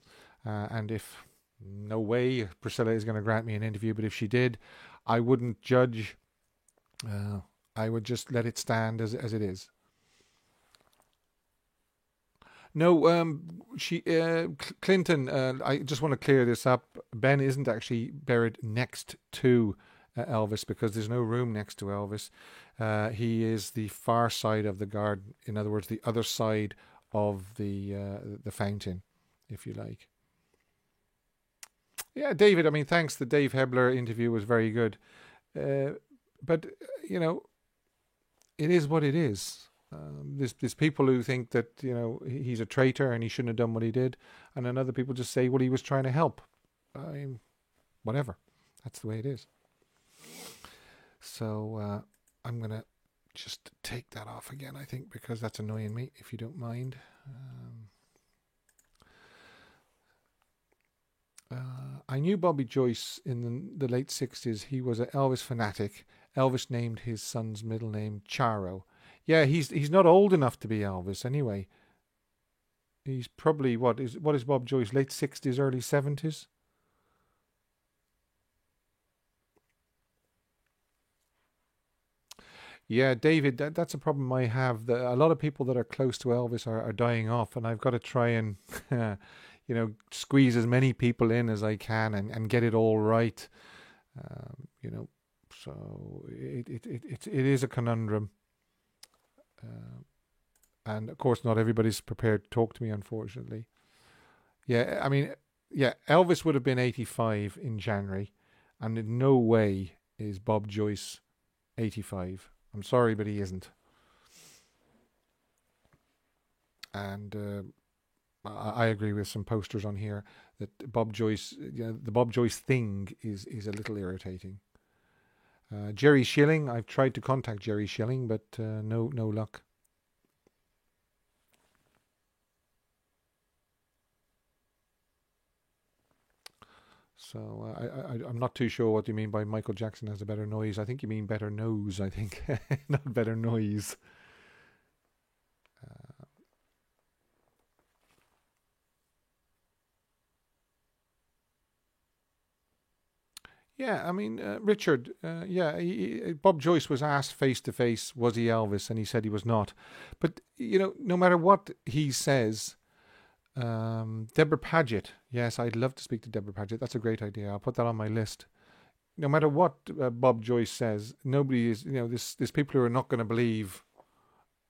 Speaker 1: And if no way Priscilla is going to grant me an interview, but if she did, I wouldn't judge. I would just let it stand as it is. No, Clinton, I just want to clear this up. Ben isn't actually buried next to Elvis because there's no room next to Elvis. He is the far side of the garden. In other words, the other side of the fountain, if you like. Yeah, David, I mean, thanks. The Dave Hebler interview was very good. But, it is what it is. There's people who think that, he's a traitor and he shouldn't have done what he did. And then other people just say, well, he was trying to help. Whatever. That's the way it is. So I'm going to just take that off again, I think, because that's annoying me, if you don't mind. I knew Bobby Joyce in the late 60s. He was an Elvis fanatic. Elvis named his son's middle name Charo. Yeah, he's not old enough to be Elvis anyway. He's probably what is Bob Joyce, late 60s, early 70s? Yeah, David, that's a problem I have. A lot of people that are close to Elvis are dying off, and I've got to try and squeeze as many people in as I can and get it all right. So it is a conundrum. And of course, not everybody's prepared to talk to me, unfortunately. Yeah, I mean, yeah, Elvis would have been 85 in January, and in no way is Bob Joyce 85. I'm sorry, but he isn't. And I agree with some posters on here that Bob Joyce, the Bob Joyce thing is a little irritating. Jerry Schilling, I've tried to contact Jerry Schilling, but no luck. So I'm not too sure what you mean by Michael Jackson has a better noise. I think you mean better nose, I think, not better noise. Yeah, I mean, Richard, Bob Joyce was asked face to face, was he Elvis? And he said he was not. But, no matter what he says, Deborah Paget, yes, I'd love to speak to Deborah Paget. That's a great idea. I'll put that on my list. No matter what Bob Joyce says, nobody is, there's people who are not going to believe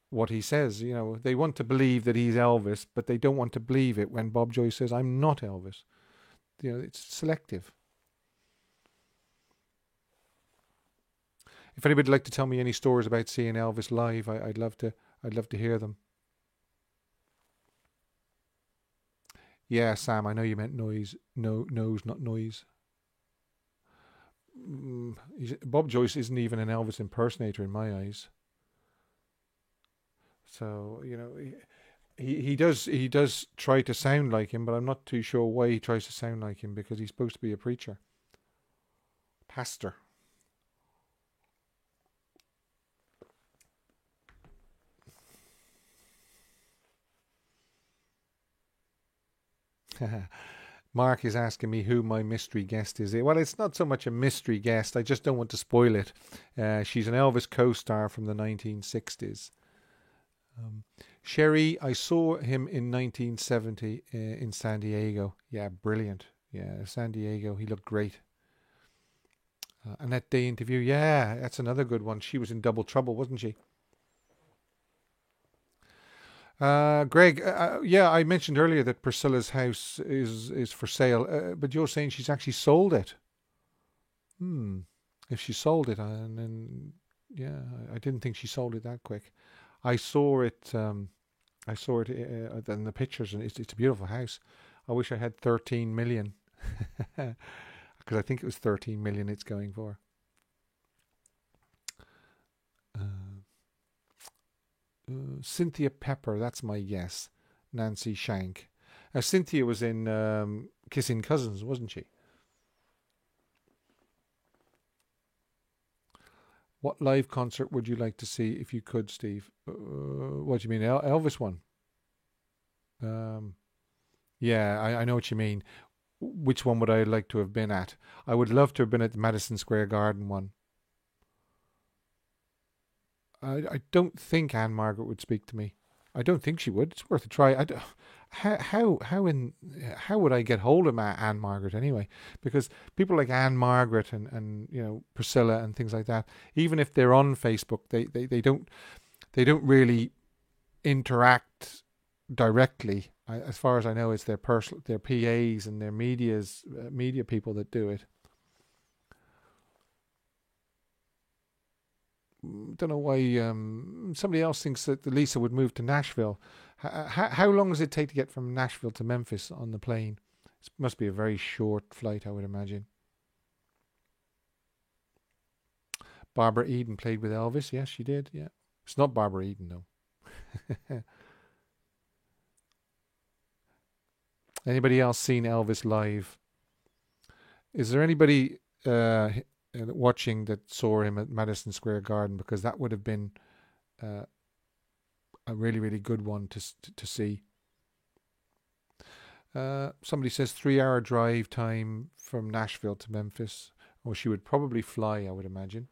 Speaker 1: what he says. They want to believe that he's Elvis, but they don't want to believe it when Bob Joyce says, I'm not Elvis. It's selective. If anybody would like to tell me any stories about seeing Elvis live, I'd love to hear them. Yeah, Sam, I know you meant noise. No, nose, not noise. Bob Joyce isn't even an Elvis impersonator in my eyes. So he does try to sound like him, but I'm not too sure why he tries to sound like him, because he's supposed to be a preacher, pastor. Mark is asking me who my mystery guest is. Well, it's not so much a mystery guest. I just don't want to spoil it. She's an Elvis co-star from the 1960s. Sherry, I saw him in 1970 in San Diego. Yeah, brilliant. Yeah, San Diego. He looked great. Annette Day interview. Yeah, that's another good one. She was in double trouble, wasn't she? Greg, yeah, I mentioned earlier that Priscilla's house is for sale, but you're saying she's actually sold it. Hmm. If she sold it, and then yeah, I didn't think she sold it that quick. I saw it. I saw it in the pictures, and it's a beautiful house. I wish I had 13 million, because I think it was 13 million it's going for. Cynthia Pepper, that's my guess. Nancy Shank. Cynthia was in Kissing Cousins, wasn't she? What live concert would you like to see if you could, Steve? What do you mean, Elvis one? Um, yeah, I know what you mean. Which one would I like to have been at? I would love to have been at the Madison Square Garden one. I don't think Anne Margaret would speak to me. I don't think she would. It's worth a try. How would I get hold of Anne Margaret anyway? Because people like Anne Margaret and Priscilla and things like that, even if they're on Facebook, they don't really interact directly. As far as I know, it's their PAs and their media people that do it. Don't know why somebody else thinks that Lisa would move to Nashville. How long does it take to get from Nashville to Memphis on the plane? It must be a very short flight, I would imagine. Barbara Eden played with Elvis. Yes, she did. Yeah, it's not Barbara Eden though. Anybody else seen Elvis live? Is there anybody watching that saw him at Madison Square Garden? Because that would have been uh, a really, really good one to see. Somebody says 3 hour drive time from Nashville to Memphis. Or she would probably fly, I would imagine.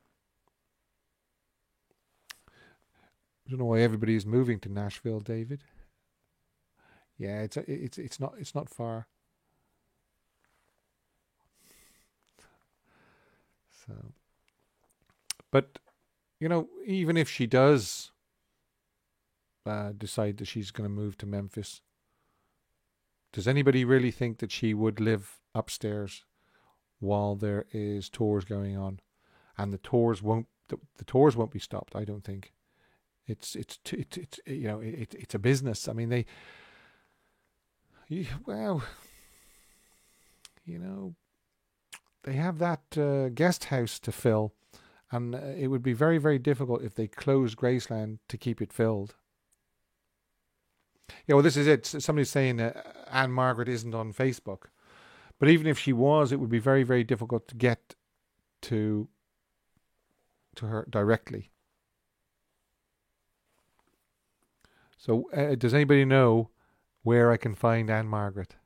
Speaker 1: I don't know why everybody is moving to Nashville, David. Yeah, it's not far. So, but even if she does decide that she's going to move to Memphis, does anybody really think that she would live upstairs while there is tours going on, and the tours won't be stopped? I don't think. It's a business. I mean, well, they have that guest house to fill, and it would be very, very difficult if they closed Graceland to keep it filled. Yeah, well, this is it. Somebody's saying Anne Margaret isn't on Facebook, but even if she was, it would be very, very difficult to get to her directly. So, does anybody know where I can find Anne Margaret?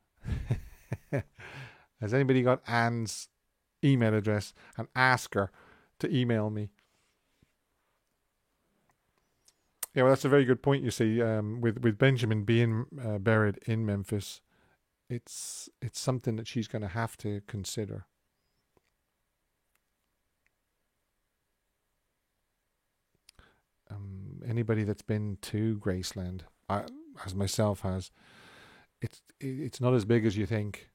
Speaker 1: Has anybody got Anne's email address, and ask her to email me? Yeah, well, that's a very good point. You see, with Benjamin being buried in Memphis, it's something that she's going to have to consider. Anybody that's been to Graceland, as myself has, it's not as big as you think.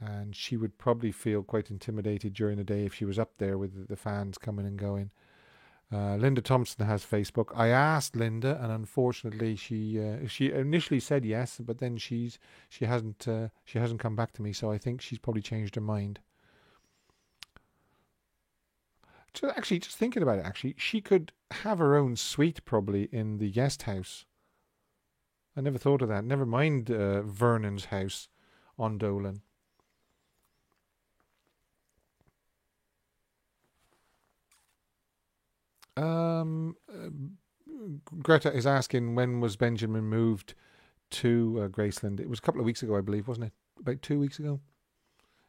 Speaker 1: And she would probably feel quite intimidated during the day if she was up there with the fans coming and going. Linda Thompson has Facebook. I asked Linda, and unfortunately, she initially said yes, but then she hasn't come back to me. So I think she's probably changed her mind. Actually, just thinking about it, actually, she could have her own suite probably in the guest house. I never thought of that. Never mind Vernon's house on Dolan. Greta is asking when was Benjamin moved to Graceland. It was a couple of weeks ago, I believe, wasn't it? About 2 weeks ago.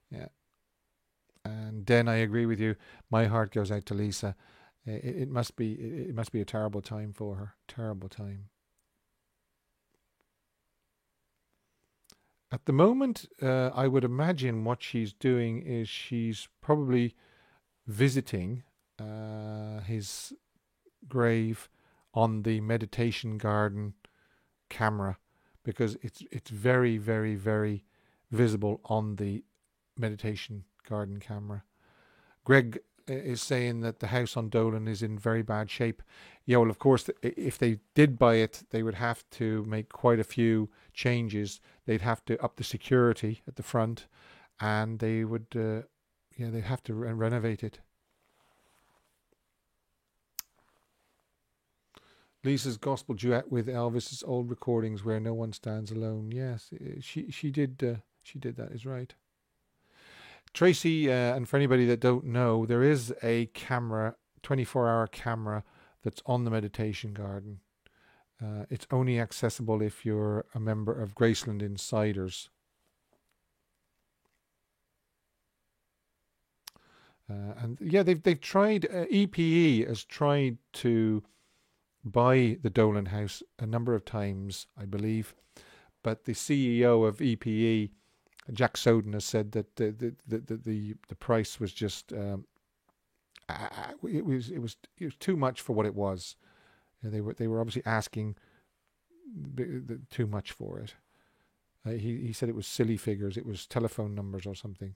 Speaker 1: Yeah. And then I agree with you. My heart goes out to Lisa. It must be a terrible time for her. Terrible time. At the moment, I would imagine what she's doing is she's probably visiting his grave on the meditation garden camera, because it's very, very, very visible on the meditation garden camera. Greg is saying that the house on Dolan is in very bad shape. Yeah, well, of course, if they did buy it, they would have to make quite a few changes. They'd have to up the security at the front, and they would, they'd have to renovate it. Lisa's gospel duet with Elvis's old recordings, Where No One Stands Alone. Yes, she did that. Is right. Tracy, and for anybody that don't know, there is a camera, 24-hour camera, that's on the meditation garden. It's only accessible if you're a member of Graceland Insiders. And yeah, they've tried. EPE has tried to buy the Dolan House a number of times, I believe, but the CEO of EPE, Jack Soden, has said that the price was just it was too much for what it was. They were obviously asking too much for it. He said it was silly figures. It was telephone numbers or something.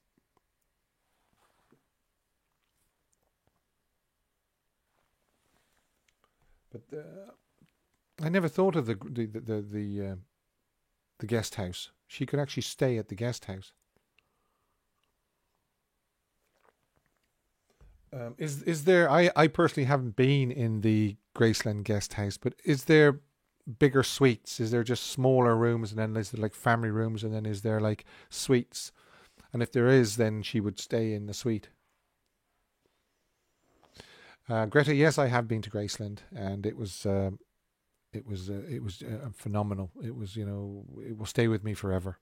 Speaker 1: But I never thought of the guest house. She could actually stay at the guest house. Is there? I personally haven't been in the Graceland guest house, but is there bigger suites? Is there just smaller rooms, and then is there like family rooms, and then is there like suites? And if there is, then she would stay in the suite. Greta, yes, I have been to Graceland, and it was phenomenal. It was, it will stay with me forever.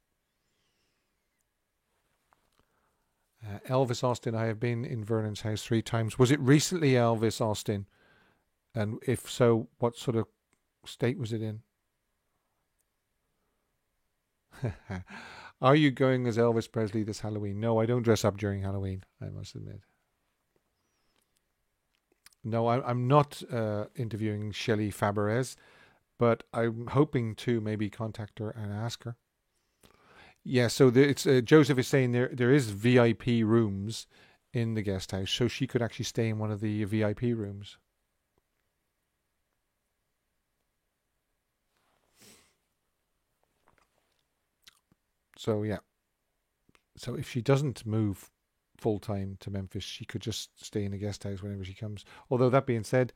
Speaker 1: Elvis Austin, I have been in Vernon's house 3 times. Was it recently, Elvis Austin? And if so, what sort of state was it in? Are you going as Elvis Presley this Halloween? No, I don't dress up during Halloween, I must admit. No, I'm not interviewing Shelley Faberez, but I'm hoping to maybe contact her and ask her. Yeah, so it's Joseph is saying there is VIP rooms in the guest house, so she could actually stay in one of the VIP rooms. So yeah, so if she doesn't move full time to Memphis, she could just stay in a guest house whenever she comes. Although that being said,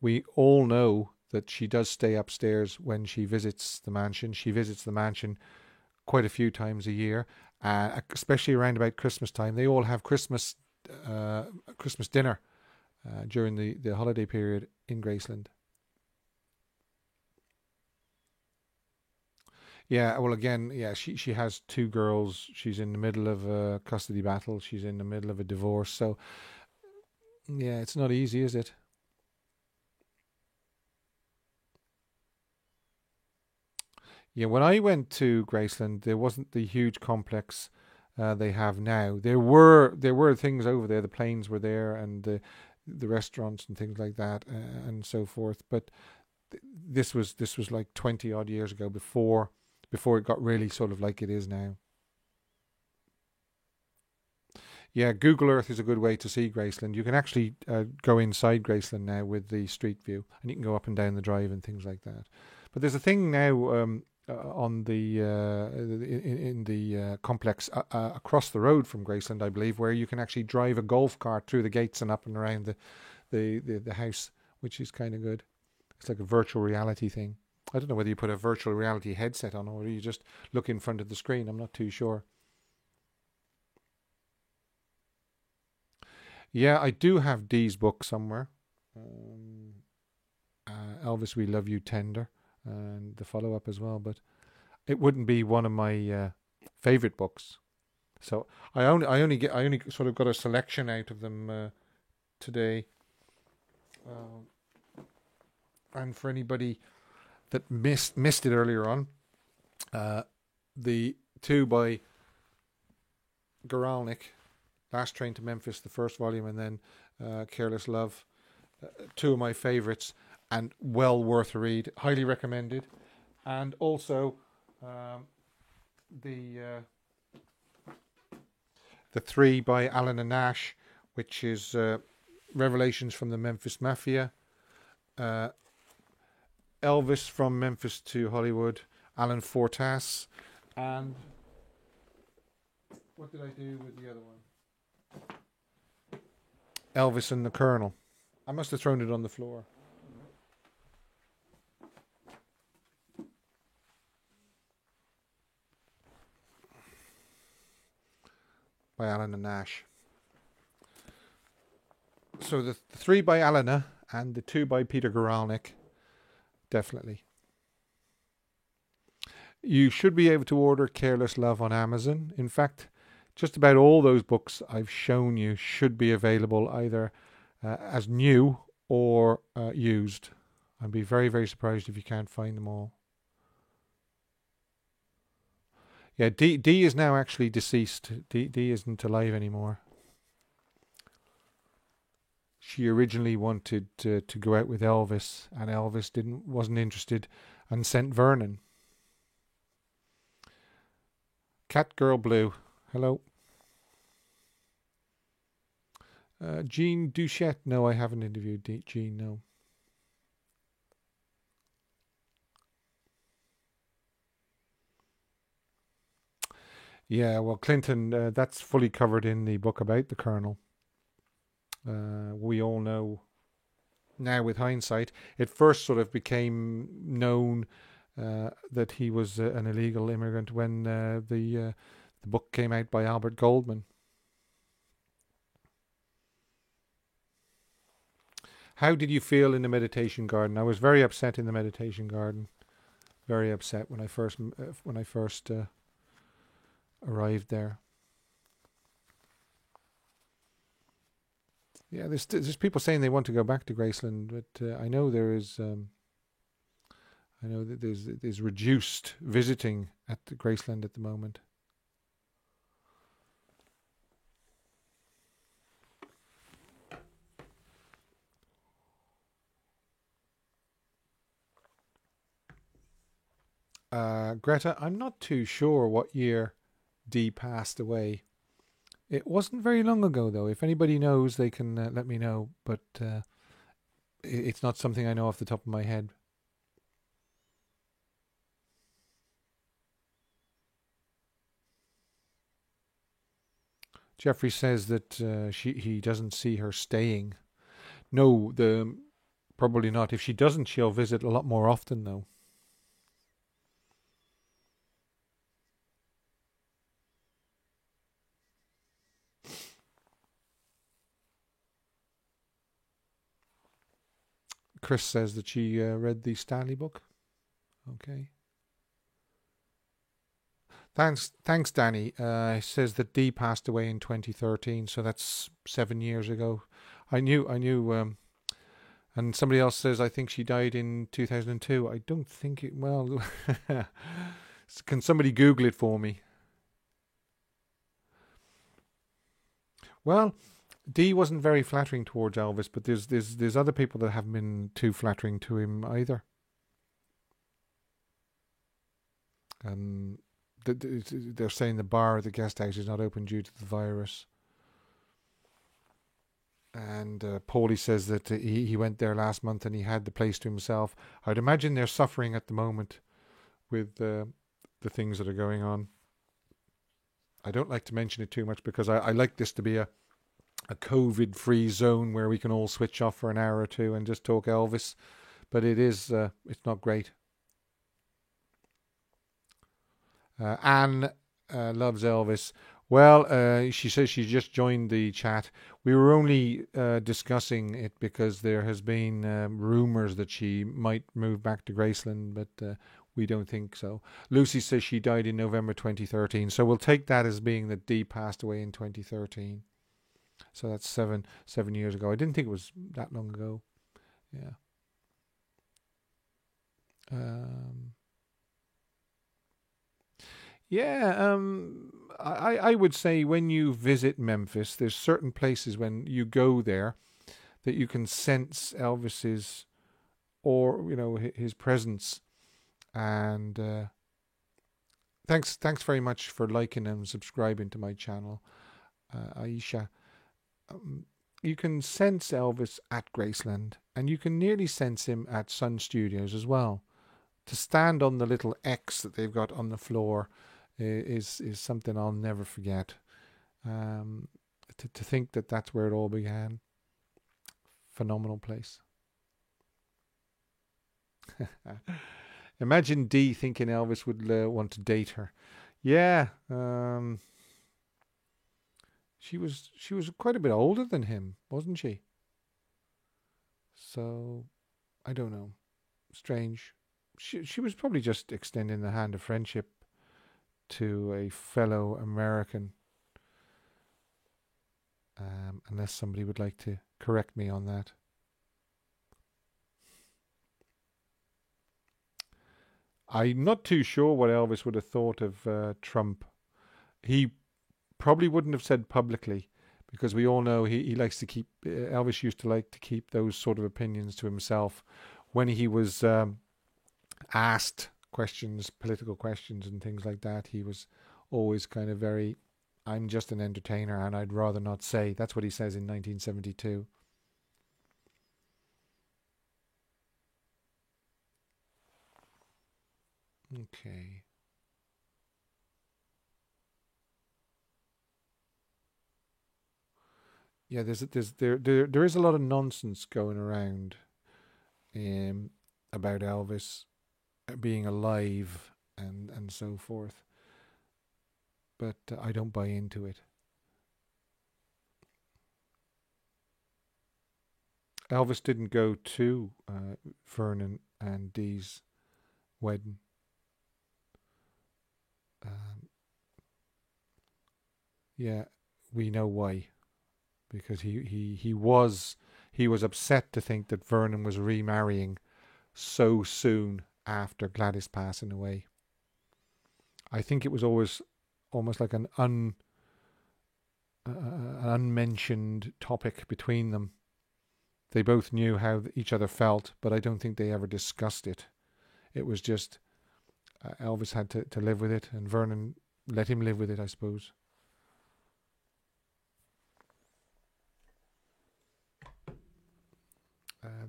Speaker 1: we all know that she does stay upstairs when she visits the mansion. She visits the mansion quite a few times a year, especially around about Christmas time. They all have Christmas dinner during the holiday period in Graceland. Yeah, well, again, yeah, she has 2 girls. She's in the middle of a custody battle. She's in the middle of a divorce. So, yeah, it's not easy, is it? Yeah, when I went to Graceland, there wasn't the huge complex they have now. There were things over there. The planes were there, and the restaurants and things like that, and so forth. But this was like 20 odd years ago, before it got really sort of like it is now. Yeah, Google Earth is a good way to see Graceland. You can actually go inside Graceland now with the street view, and you can go up and down the drive and things like that. But there's a thing now. on the in the complex across the road from Graceland, I believe, where you can actually drive a golf cart through the gates and up and around the house, which is kind of good. It's like a virtual reality thing. I don't know whether you put a virtual reality headset on or you just look in front of the screen. I'm not too sure. Yeah, I do have Dee's book somewhere. Um, Elvis, We Love You Tender, and the follow up as well. But it wouldn't be one of my favorite books. So I only sort of got a selection out of them today. And for anybody that missed it earlier on, the two by Guralnick, Last Train to Memphis, the first volume, and then Careless Love, two of my favourites and well worth a read, highly recommended. And also the three by Alan and Nash, which is Revelations from the Memphis Mafia, Elvis from Memphis to Hollywood, Alan Fortas, and what did I do with the other one? Elvis and the Colonel. I must have thrown it on the floor. By Alan and Nash. So the three by Alana and the two by Peter Guralnick, definitely. You should be able to order Careless Love on Amazon. In fact, just about all those books I've shown you should be available either as new or used. I'd be very, very surprised if you can't find them all. Yeah, Dee is now actually deceased. Dee isn't alive anymore. She originally wanted to go out with Elvis, and Elvis wasn't interested and sent Vernon. Cat Girl Blue, hello. Jean Duchette, no, I haven't interviewed Jean, no. Yeah, well, Clinton, that's fully covered in the book about the Colonel. We all know now with hindsight, it first sort of became known that he was an illegal immigrant when the book came out by Albert Goldman. How did you feel in the meditation garden? I was very upset in the meditation garden. Very upset when I first arrived there. Yeah, there's people saying they want to go back to Graceland, but I know there is. I know that there's reduced visiting at the Graceland at the moment. Greta, I'm not too sure what year Dee passed away. It wasn't very long ago, though. If anybody knows, they can let me know. But it's not something I know off the top of my head. Jeffrey says that he doesn't see her staying. No, probably not. If she doesn't, she'll visit a lot more often, though. Chris says that she read the Stanley book. Okay. Thanks, Danny. He says that Dee passed away in 2013, so that's 7 years ago. I knew. And somebody else says I think she died in 2002. I don't think it. Well, can somebody Google it for me? Well, Dee wasn't very flattering towards Elvis, but there's other people that haven't been too flattering to him either. They're saying the bar at the guest house is not open due to the virus. And Paulie says that he went there last month and he had the place to himself. I'd imagine they're suffering at the moment with the things that are going on. I don't like to mention it too much because I like this to be a COVID-free zone where we can all switch off for an hour or two and just talk Elvis. But it's not great. Anne loves Elvis. Well, she says she just joined the chat. We were only discussing it because there has been rumours that she might move back to Graceland, but we don't think so. Lucy says she died in November 2013, so we'll take that as being that Dee passed away in 2013. So that's seven years ago. I didn't think it was that long ago. Yeah. I would say when you visit Memphis, there's certain places when you go there that you can sense Elvis's, or his presence. And thanks very much for liking and subscribing to my channel, Aisha. You can sense Elvis at Graceland, and you can nearly sense him at Sun Studios as well. To stand on the little X that they've got on the floor is something I'll never forget. To think that that's where it all began. Phenomenal place. Imagine Dee thinking Elvis would want to date her. Yeah, she was quite a bit older than him, wasn't she? So I don't know. Strange. She was probably just extending the hand of friendship to a fellow American. Unless somebody would like to correct me on that. I'm not too sure what Elvis would have thought of Trump. He probably wouldn't have said publicly, because we all know he likes to keep, Elvis used to like to keep those sort of opinions to himself. When he was asked questions, political questions and things like that, he was always kind of very, I'm just an entertainer and I'd rather not say. That's what he says in 1972. Okay. Yeah, there is a lot of nonsense going around about Elvis being alive and so forth, but I don't buy into it. Elvis didn't go to Vernon and Dee's wedding. Yeah, we know why. Because he was upset to think that Vernon was remarrying so soon after Gladys passing away. I think it was always almost like an unmentioned topic between them. They both knew how each other felt, but I don't think they ever discussed it. It was just Elvis had to live with it, and Vernon let him live with it, I suppose.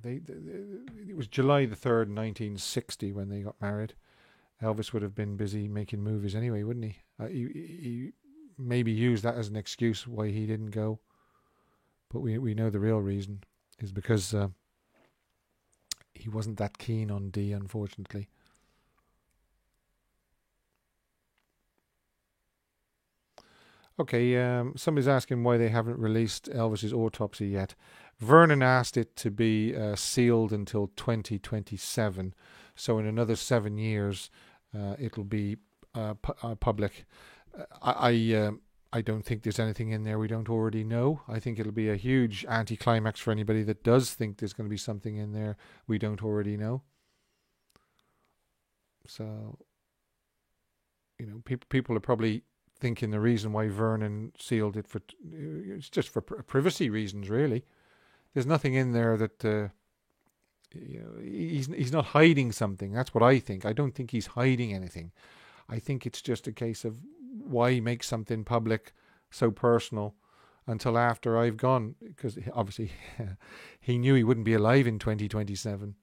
Speaker 1: It was July the 3rd, 1960 when they got married. Elvis would have been busy making movies anyway, wouldn't he? He maybe used that as an excuse why he didn't go. But we know the real reason is because he wasn't that keen on Dee, unfortunately. Okay, somebody's asking why they haven't released Elvis's autopsy yet. Vernon asked it to be sealed until 2027, so in another 7 years it'll be public. I don't think there's anything in there we don't already know. I think it'll be a huge anticlimax for anybody that does think there's going to be something in there we don't already know. So, people are probably thinking the reason why Vernon sealed it it's just for privacy reasons, really. There's nothing in there that he's not hiding something. That's what I think. I don't think he's hiding anything. I think it's just a case of why make something public so personal until after I've gone, because obviously he knew he wouldn't be alive in 2027.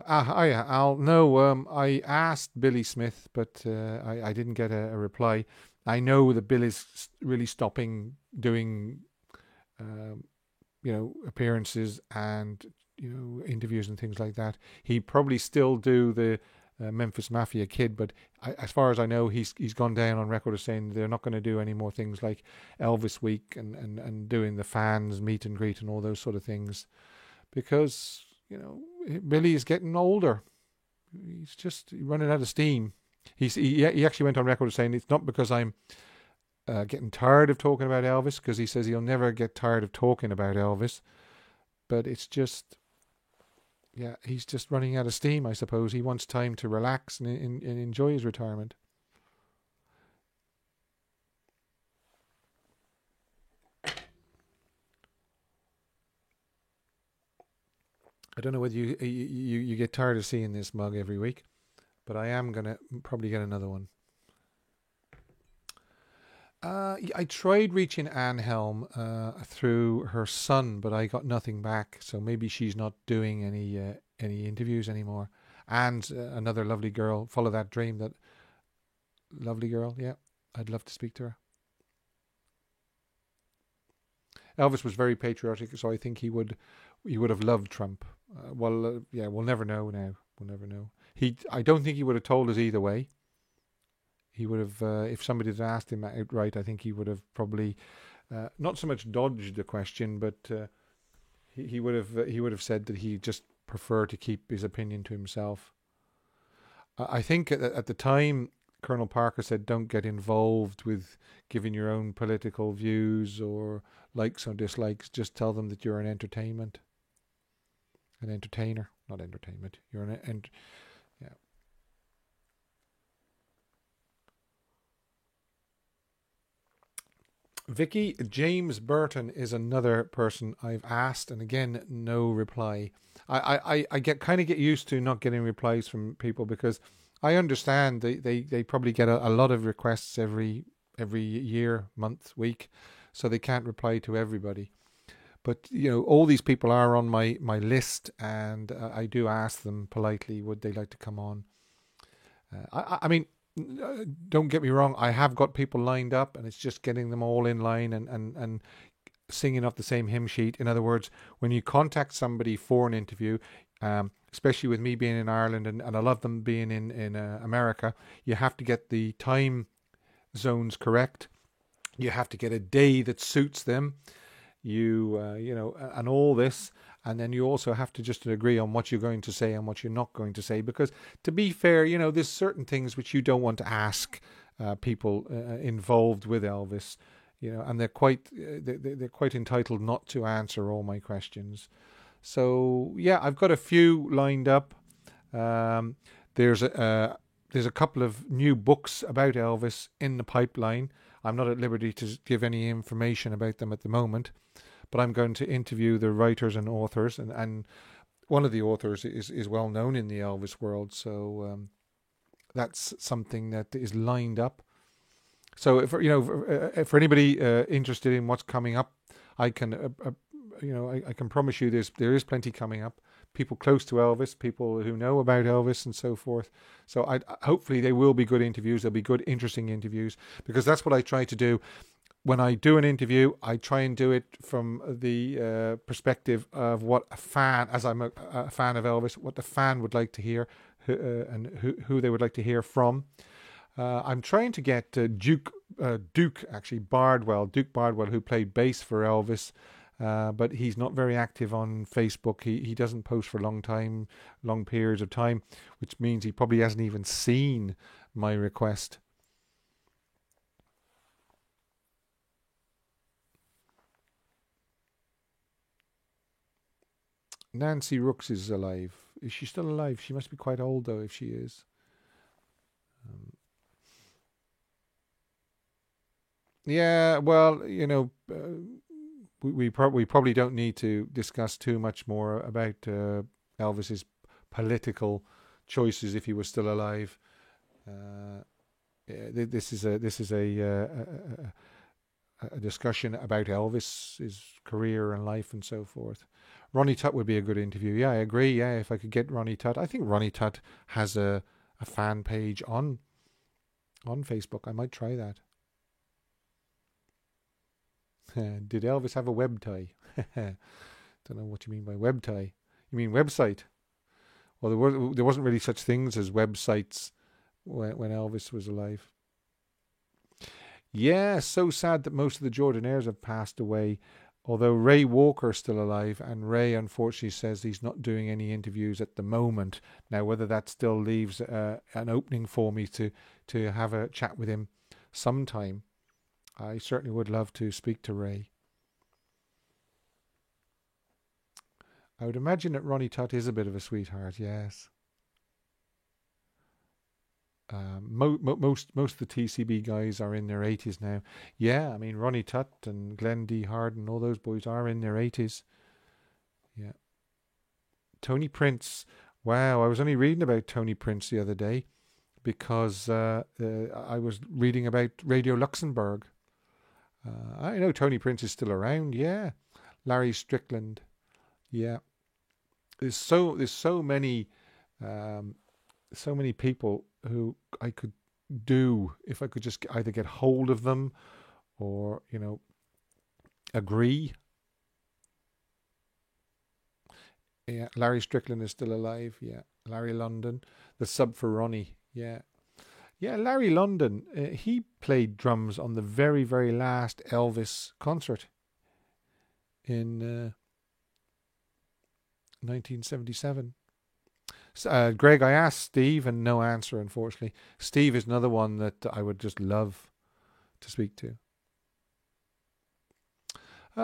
Speaker 1: Hiya, Al. No, I asked Billy Smith, but I didn't get a reply. I know that Bill is really stopping doing, um, appearances and interviews and things like that. He probably still do the Memphis Mafia Kid, but as far as I know, he's gone down on record as saying they're not going to do any more things like Elvis Week and doing the fans meet and greet and all those sort of things because Billy is getting older. He's just running out of steam. He actually went on record as saying it's not because I'm getting tired of talking about Elvis, because he says he'll never get tired of talking about Elvis, but it's just, yeah, he's just running out of steam, I suppose. He wants time to relax and enjoy his retirement. I don't know whether you get tired of seeing this mug every week, but I am going to probably get another one. I tried reaching Anne Helm through her son, but I got nothing back. So maybe she's not doing any interviews anymore. And another lovely girl, follow that dream. That lovely girl, yeah, I'd love to speak to her. Elvis was very patriotic, so I think he would have loved Trump. Yeah, we'll never know now. We'll never know. I don't think he would have told us either way. He would have, if somebody had asked him outright, I think he would have probably not so much dodged the question, but he would have said that he just preferred to keep his opinion to himself. I think at the time, Colonel Parker said, "Don't get involved with giving your own political views or likes or dislikes. Just tell them that you're an entertainer, not entertainment. You're yeah." Vicky, James Burton is another person I've asked, and again, no reply. I get used to not getting replies from people because I understand they probably get a lot of requests every year, month, week, so they can't reply to everybody. But all these people are on my list, and I do ask them politely, would they like to come on? I mean, don't get me wrong, I have got people lined up, and it's just getting them all in line and singing off the same hymn sheet. In other words, when you contact somebody for an interview, especially with me being in Ireland and a lot of them being in America, you have to get the time zones correct. You have to get a day that suits them. And all this, and then you also have to just agree on what you're going to say and what you're not going to say, because to be fair, there's certain things which you don't want to ask people involved with Elvis, and they're quite entitled not to answer all my questions. So yeah, I've got a few lined up. um, there's a couple of new books about Elvis in the pipeline. I'm not at liberty to give any information about them at the moment, but I'm going to interview the writers and authors, and one of the authors is well known in the Elvis world, so that's something that is lined up. So for anybody interested in what's coming up, I can I can promise you there is plenty coming up. People close to Elvis, people who know about Elvis, and so forth. So hopefully they will be good interviews. They'll be good, interesting interviews, because that's what I try to do. When I do an interview, I try and do it from the perspective of what a fan, as I'm a fan of Elvis, what the fan would like to hear, and who they would like to hear from. I'm trying to get Duke Bardwell, who played bass for Elvis, but he's not very active on Facebook. He doesn't post for long periods of time, which means he probably hasn't even seen my request. Nancy Rooks is alive. Is she still alive? She must be quite old, though, if she is. Um, yeah, well, we probably don't need to discuss too much more about Elvis's political choices if he was still alive. This is a a discussion about Elvis, his career and life and so forth. Ronnie Tutt would be a good interview. Yeah, I agree. Yeah, if I could get Ronnie Tutt. I think Ronnie Tutt has a fan page on Facebook. I might try that. Did Elvis have a web tie? Don't know what you mean by web tie. You mean website? Well, there wasn't really such things as websites when Elvis was alive. Yeah, so sad that most of the Jordanaires have passed away. Although Ray Walker's still alive, and Ray unfortunately says he's not doing any interviews at the moment. Now, whether that still leaves an opening for me to have a chat with him sometime, I certainly would love to speak to Ray. I would imagine that Ronnie Tutt is a bit of a sweetheart, yes. Most of the TCB guys are in their 80s now. Yeah, I mean Ronnie Tutt and Glenn D. Harden, all those boys are in their 80s. Yeah. Tony Prince. Wow, I was only reading about Tony Prince the other day because I was reading about Radio Luxembourg. I know Tony Prince is still around. Yeah, Larry Strickland. Yeah, there's so many people who I could do if I could just either get hold of them or agree. Yeah, Larry Strickland is still alive. Yeah, Larry London, the sub for Ronnie. Yeah. Yeah, Larry London, he played drums on the very, very last Elvis concert in 1977. Greg, I asked Steve and no answer, unfortunately. Steve is another one that I would just love to speak to.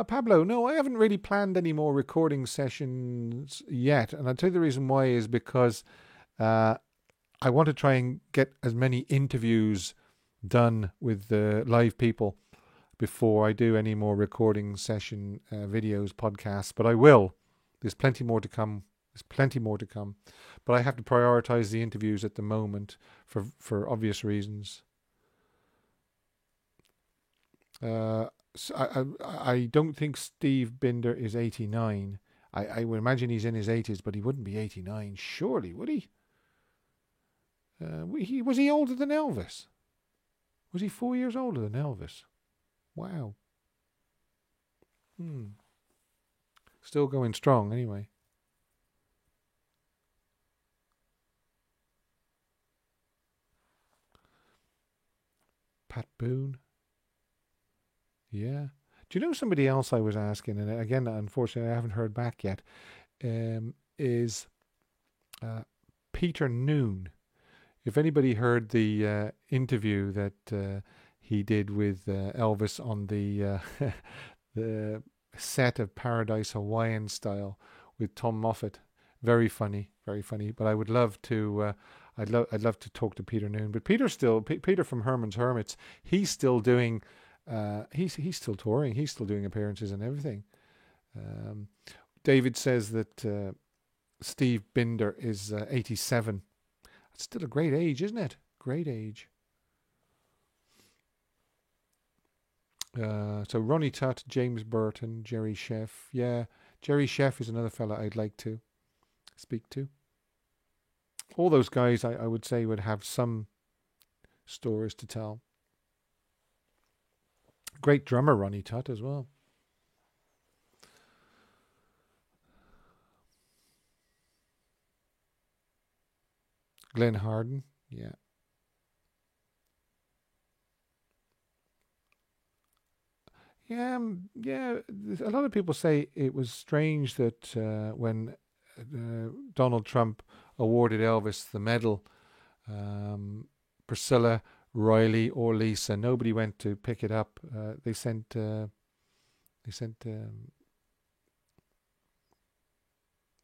Speaker 1: Pablo, no, I haven't really planned any more recording sessions yet. And I'll tell you the reason why is because I want to try and get as many interviews done with live people before I do any more recording session videos, podcasts. But I will. There's plenty more to come. But I have to prioritize the interviews at the moment for obvious reasons. So I don't think Steve Binder is 89. I would imagine he's in his 80s, but he wouldn't be 89, surely, would he? Was he older than Elvis? Was he 4 years older than Elvis? Wow. Still going strong, anyway. Pat Boone. Yeah. Do you know somebody else I was asking, and again, unfortunately, I haven't heard back yet, is Peter Noone. If anybody heard the interview that he did with Elvis on the the set of Paradise Hawaiian Style with Tom Moffat, very funny, very funny. But I would love to, I'd love to talk to Peter Noone. But Peter from Herman's Hermits, he's still doing, he's still touring, he's still doing appearances and everything. David says that Steve Binder is 87. It's still a great age, isn't it? Great age. So Ronnie Tutt, James Burton, Jerry Sheff. Yeah, Jerry Sheff is another fella I'd like to speak to. All those guys I would say would have some stories to tell. Great drummer, Ronnie Tutt, as well. Glenn Harden, yeah. Yeah, a lot of people say it was strange that when Donald Trump awarded Elvis the medal, Priscilla, Riley, or Lisa, nobody went to pick it up. They sent.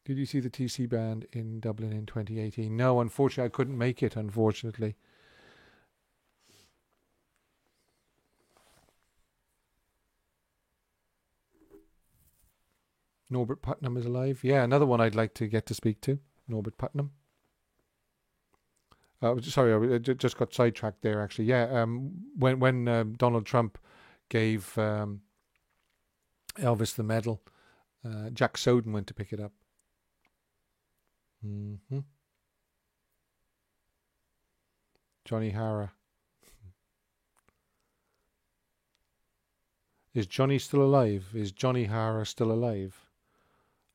Speaker 1: Did you see the TC band in Dublin in 2018? No, unfortunately, I couldn't make it. Unfortunately. Norbert Putnam is alive. Yeah, another one I'd like to get to speak to. Norbert Putnam. Sorry, I just got sidetracked there. Actually, yeah. When Donald Trump gave Elvis the medal. Jack Soden went to pick it up. Johnny Hara. Is Johnny still alive? Is Johnny Hara still alive?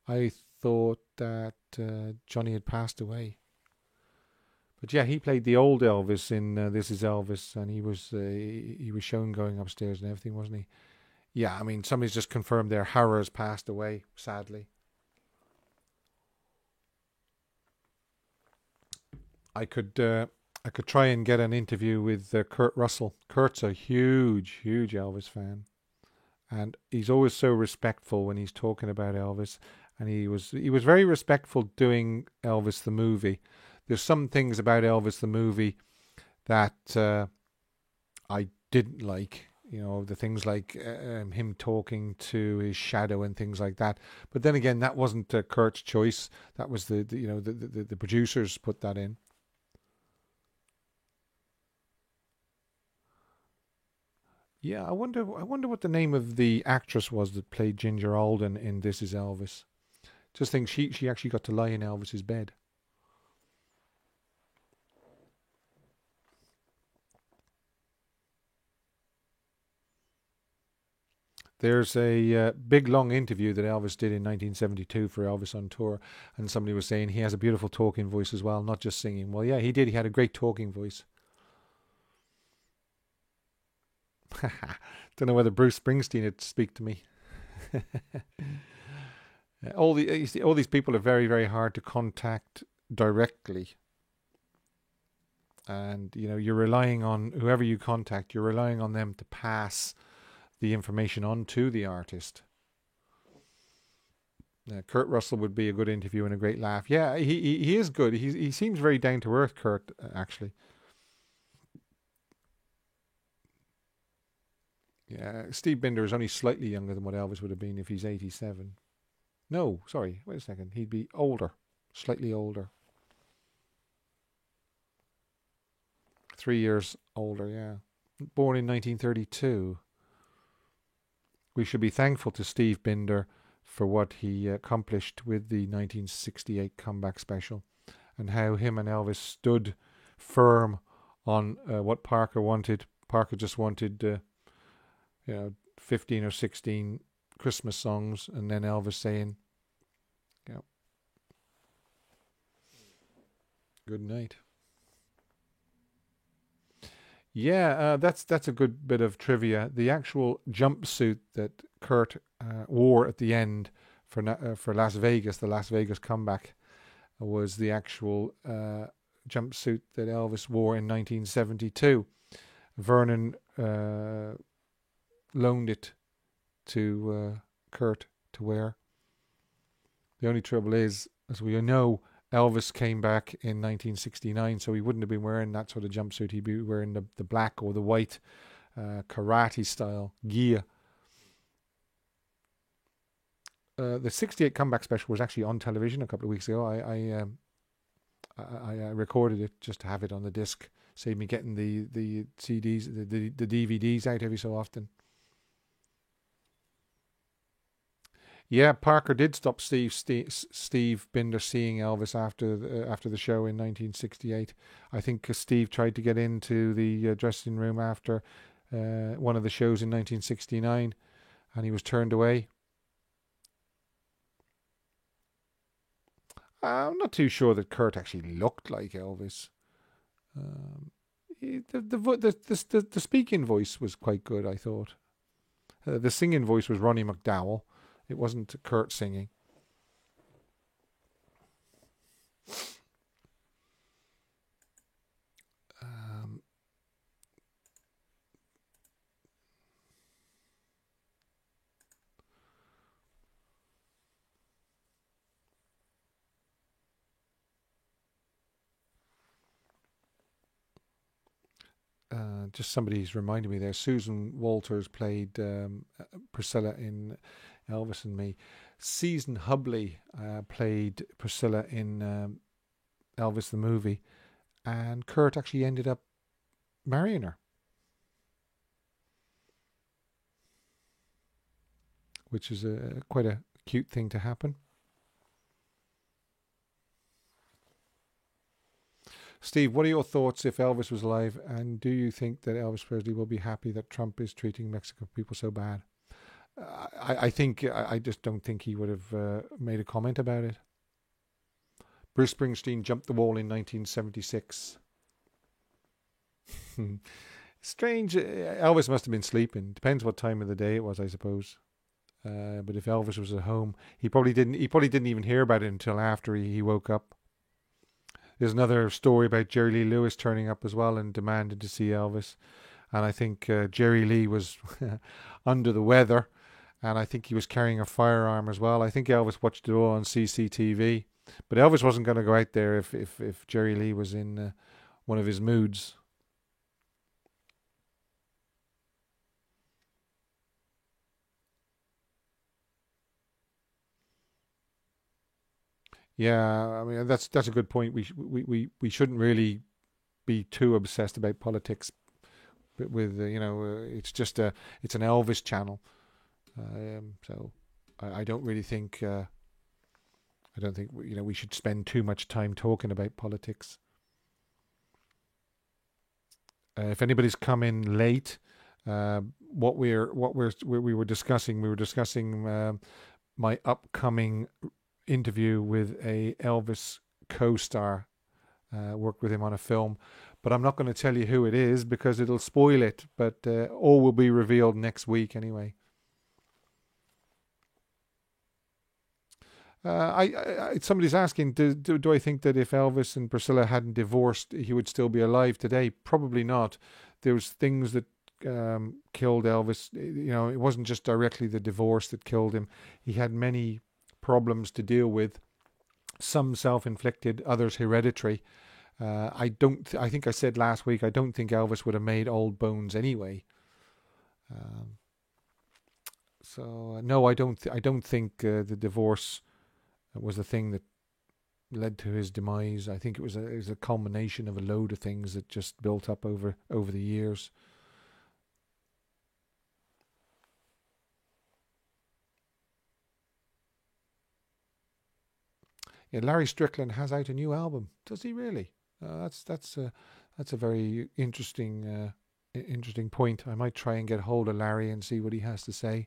Speaker 1: I thought that Johnny had passed away. But yeah, he played the old Elvis in This Is Elvis, and he was shown going upstairs and everything, wasn't he? Yeah, I mean, somebody's just confirmed there. Hara's passed away, sadly. I could try and get an interview with Kurt Russell. Kurt's a huge Elvis fan, and he's always so respectful when he's talking about Elvis. And he was very respectful doing Elvis the movie. There's some things about Elvis the movie that I didn't like. You know, the things like him talking to his shadow and things like that. But then again, that wasn't Kurt's choice. That was the producers put that in. Yeah, I wonder what the name of the actress was that played Ginger Alden in This Is Elvis. Just think she actually got to lie in Elvis's bed. There's a big long interview that Elvis did in 1972 for Elvis on Tour, and somebody was saying he has a beautiful talking voice as well, not just singing. Well, yeah, he did. He had a great talking voice. Don't know whether Bruce Springsteen would speak to me. All these people are very, very hard to contact directly, and you're relying on whoever you contact. You're relying on them to pass the information on to the artist. Kurt Russell would be a good interview and a great laugh. Yeah, he is good. He seems very down to earth, Kurt, actually. Yeah, Steve Binder is only slightly younger than what Elvis would have been if he's 87. No, sorry, wait a second. He'd be older, slightly older. 3 years older, yeah. Born in 1932. We should be thankful to Steve Binder for what he accomplished with the 1968 comeback special, and how him and Elvis stood firm on what Parker wanted. Parker just wanted 15 or 16 Christmas songs, and then Elvis saying, good night. Yeah, that's a good bit of trivia. The actual jumpsuit that Kurt wore at the end for Las Vegas, the Las Vegas comeback, was the actual jumpsuit that Elvis wore in 1972. Vernon loaned it to Kurt to wear. The only trouble is, as we know, Elvis came back in 1969, so he wouldn't have been wearing that sort of jumpsuit. He'd be wearing the black or the white karate style gear. The 68 comeback special was actually on television a couple of weeks ago. I recorded it just to have it on the disc. Saved me getting the CDs, the DVDs out every so often. Yeah, Parker did stop Steve Binder seeing Elvis after the show in 1968. I think Steve tried to get into the dressing room after one of the shows in 1969, and he was turned away. I'm not too sure that Kurt actually looked like Elvis. The speaking voice was quite good, I thought. The singing voice was Ronnie McDowell. It wasn't Kurt singing. Just somebody's reminded me there. Susan Walters played Priscilla in Elvis and Me. Season Hubley played Priscilla in Elvis the movie, and Kurt actually ended up marrying her. which is quite a cute thing to happen. Steve, what are your thoughts if Elvis was alive, and do you think that Elvis Presley will be happy that Trump is treating Mexican people so bad? I just don't think he would have made a comment about it. Bruce Springsteen jumped the wall in 1976. Strange. Elvis must have been sleeping. Depends what time of the day it was, I suppose. But if Elvis was at home, he probably didn't. He probably didn't even hear about it until after he woke up. There's another story about Jerry Lee Lewis turning up as well and demanding to see Elvis. And I think Jerry Lee was under the weather, and I think he was carrying a firearm as well. I think Elvis watched it all on CCTV. But Elvis wasn't going to go out there if Jerry Lee was in one of his moods. Yeah, I mean that's a good point. We shouldn't really be too obsessed about politics. But with it's just it's an Elvis channel, so I don't really think I don't think we should spend too much time talking about politics. If anybody's come in late, we were discussing my upcoming interview with a Elvis co-star. Worked with him on a film, but I'm not going to tell you who it is because it'll spoil it. But all will be revealed next week anyway. Somebody's asking, do I think that if Elvis and Priscilla hadn't divorced, he would still be alive today? Probably not. There was things that killed Elvis. It wasn't just directly the divorce that killed him. He had many problems to deal with. Some self-inflicted, others hereditary. I think I said last week, I don't think Elvis would have made Old Bones anyway. No, I don't think the divorce was the thing that led to his demise. I think it was a culmination of a load of things that just built up over the years. Yeah, Larry Strickland has out a new album. Does he really? That's a very interesting point. I might try and get hold of Larry and see what he has to say.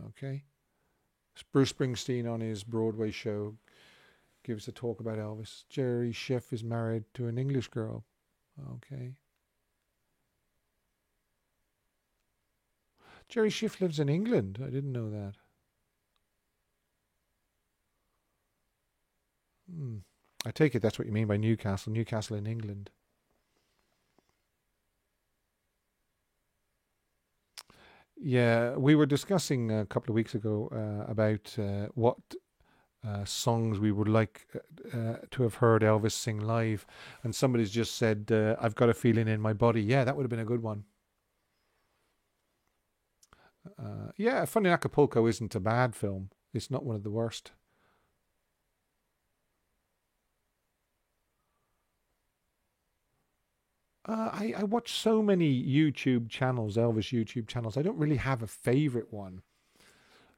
Speaker 1: Okay. Bruce Springsteen on his Broadway show gives a talk about Elvis. Jerry Schiff is married to an English girl. Okay. Jerry Schiff lives in England. I didn't know that. I take it that's what you mean by Newcastle. Newcastle in England. Yeah, we were discussing a couple of weeks ago about what songs we would like to have heard Elvis sing live, and somebody's just said, "I've got a feeling in my body." Yeah, that would have been a good one. Yeah, Funny in Acapulco isn't a bad film. It's not one of the worst. I watch so many YouTube channels, Elvis YouTube channels. I don't really have a favorite one.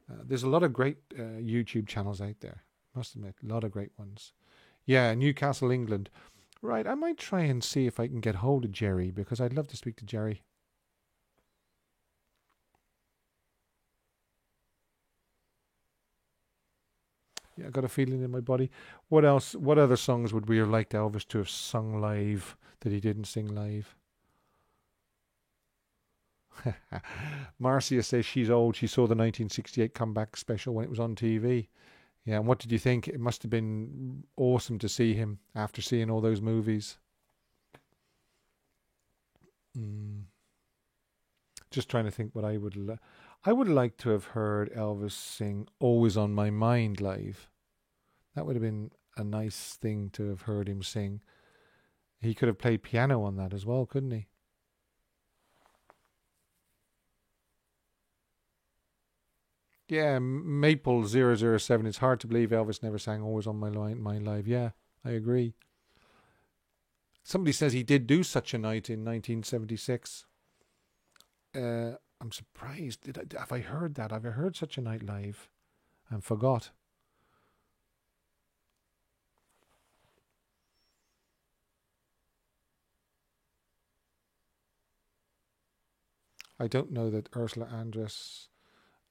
Speaker 1: There's a lot of great YouTube channels out there. Must admit, a lot of great ones. Yeah, Newcastle, England. Right, I might try and see if I can get hold of Jerry because I'd love to speak to Jerry. Yeah, I got a feeling in my body. What else? What other songs would we have liked Elvis to have sung live that he didn't sing live? Marcia says she's old. She saw the 1968 comeback special when it was on TV. Yeah, and what did you think? It must have been awesome to see him after seeing all those movies. Mm. Just trying to think what I would. I would like to have heard Elvis sing "Always on My Mind" live. That would have been a nice thing to have heard him sing. He could have played piano on that as well, couldn't he? Yeah, Maple 007. It's hard to believe Elvis never sang "Always on My Mind" live. Yeah, I agree. Somebody says he did do Such a Night in 1976. I'm surprised. Have I heard that? Have I heard Such a Night live and forgot? I don't know that Ursula Andress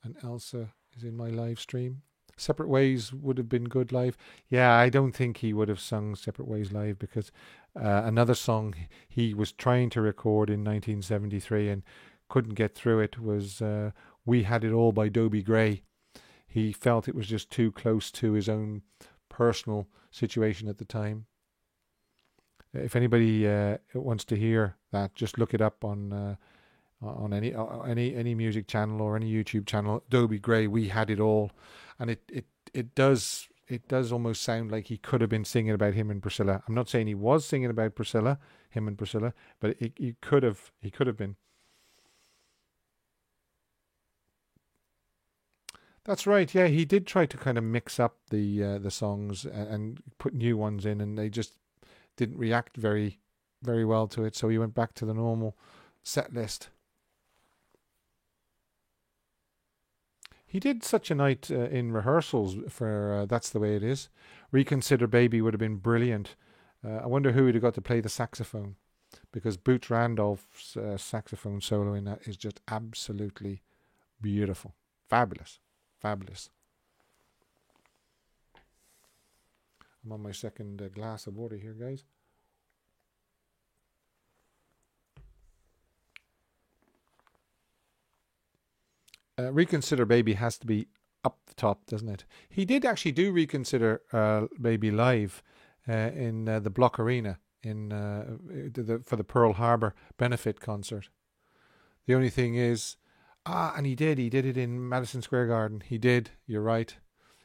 Speaker 1: and Elsa is in my live stream. Separate Ways would have been good live. Yeah, I don't think he would have sung Separate Ways live because another song he was trying to record in 1973 and couldn't get through it was We Had It All by Dobie Gray. He felt it was just too close to his own personal situation at the time. If anybody wants to hear that, just look it up on any music channel or any YouTube channel. Dobie Gray, We Had It All, and it does almost sound like he could have been singing about him and Priscilla. I'm not saying he was singing about Priscilla, him and Priscilla, but he could have been. That's right. Yeah, he did try to kind of mix up the songs and put new ones in, and they just didn't react very well to it. So he went back to the normal set list. He did Such a Night in rehearsals for That's the Way It Is. Reconsider Baby would have been brilliant. I wonder who would have got to play the saxophone, because Boots Randolph's saxophone solo in that is just absolutely beautiful. Fabulous. Fabulous. I'm on my second glass of water here, guys. Reconsider Baby has to be up the top, doesn't it? He did actually do Reconsider Baby live in the Block Arena for the Pearl Harbor benefit concert. The only thing is, and he did it in Madison Square Garden. He did. You're right.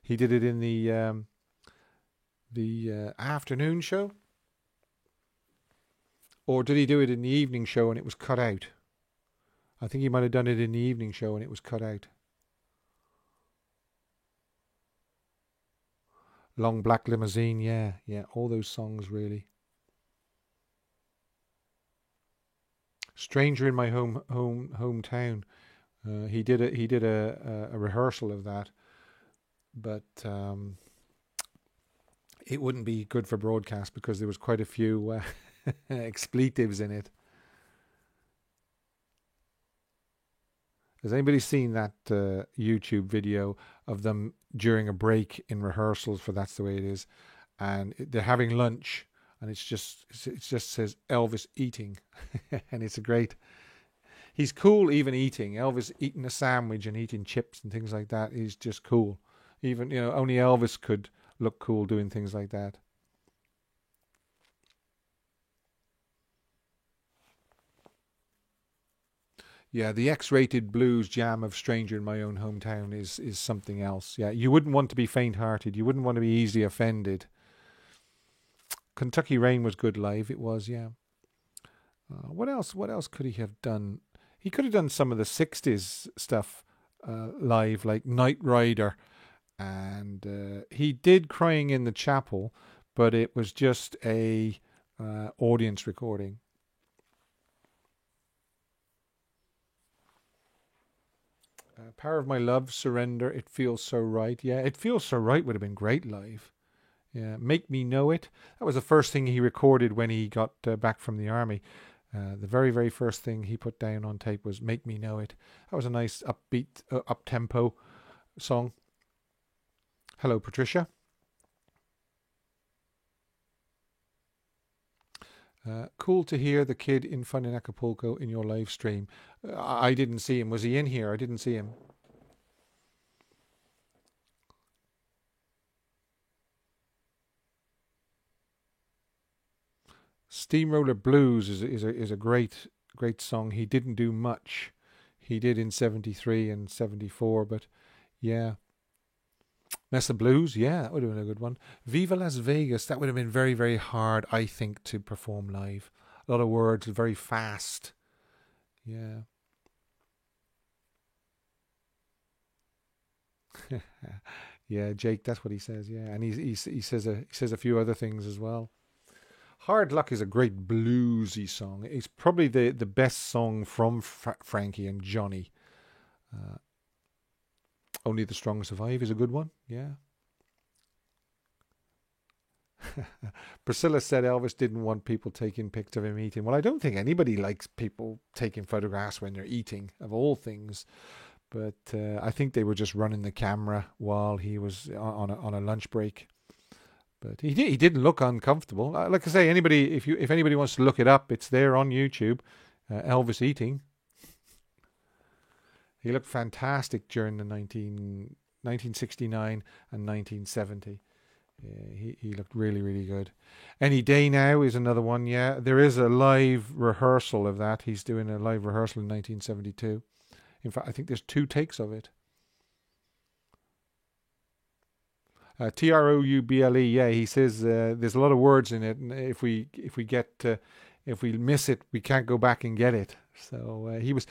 Speaker 1: He did it in the afternoon show, or did he do it in the evening show and it was cut out? I think he might have done it in the evening show and it was cut out. Long Black Limousine, yeah, all those songs really. Stranger in My Hometown. He did a rehearsal of that, but it wouldn't be good for broadcast because there was quite a few expletives in it. Has anybody seen that YouTube video of them during a break in rehearsals for That's the Way It Is, and they're having lunch, and it just says Elvis eating, and it's a great. He's cool even eating. Elvis eating a sandwich and eating chips and things like that is just cool. Even only Elvis could look cool doing things like that. Yeah, the X-rated blues jam of Stranger in My Own Hometown is something else. Yeah, you wouldn't want to be faint-hearted. You wouldn't want to be easily offended. Kentucky Rain was good live. It was, yeah. What else? What else could he have done? He could have done some of the '60s stuff live, like Night Rider, and he did Crying in the Chapel, but it was just a audience recording. Power of My Love, Surrender, It Feels So Right. Yeah, It Feels So Right would have been great live. Yeah, Make Me Know It. That was the first thing he recorded when he got back from the army. The very, very first thing he put down on tape was Make Me Know It. That was a nice upbeat, up-tempo song. Hello, Patricia. Cool to hear the kid in Fun in Acapulco in your live stream. I didn't see him. Was he in here? I didn't see him. Steamroller Blues is a great song. He didn't do much. He did in '73 and '74, but yeah. Mesa Blues, yeah, that would have been a good one. Viva Las Vegas, that would have been very, very hard, I think, to perform live. A lot of words, very fast. Yeah. Yeah, Jake. That's what he says. Yeah, and he says a few other things as well. Hard Luck is a great bluesy song. It's probably the best song from Frankie and Johnny. Uh, Only the Strong Survive is a good one. Yeah. Priscilla said Elvis didn't want people taking pics of him eating. Well, I don't think anybody likes people taking photographs when they're eating, of all things. But I think they were just running the camera while he was on a lunch break. But he didn't look uncomfortable. Like I say, if anybody wants to look it up, it's there on YouTube. Elvis eating. He looked fantastic during the 1969 and 1970. He looked really, really good. Any Day Now is another one. Yeah, there is a live rehearsal of that. He's doing a live rehearsal in 1972. In fact, I think there's 2 takes of it. Trouble. Yeah, he says there's a lot of words in it, and if we miss it, we can't go back and get it. So he was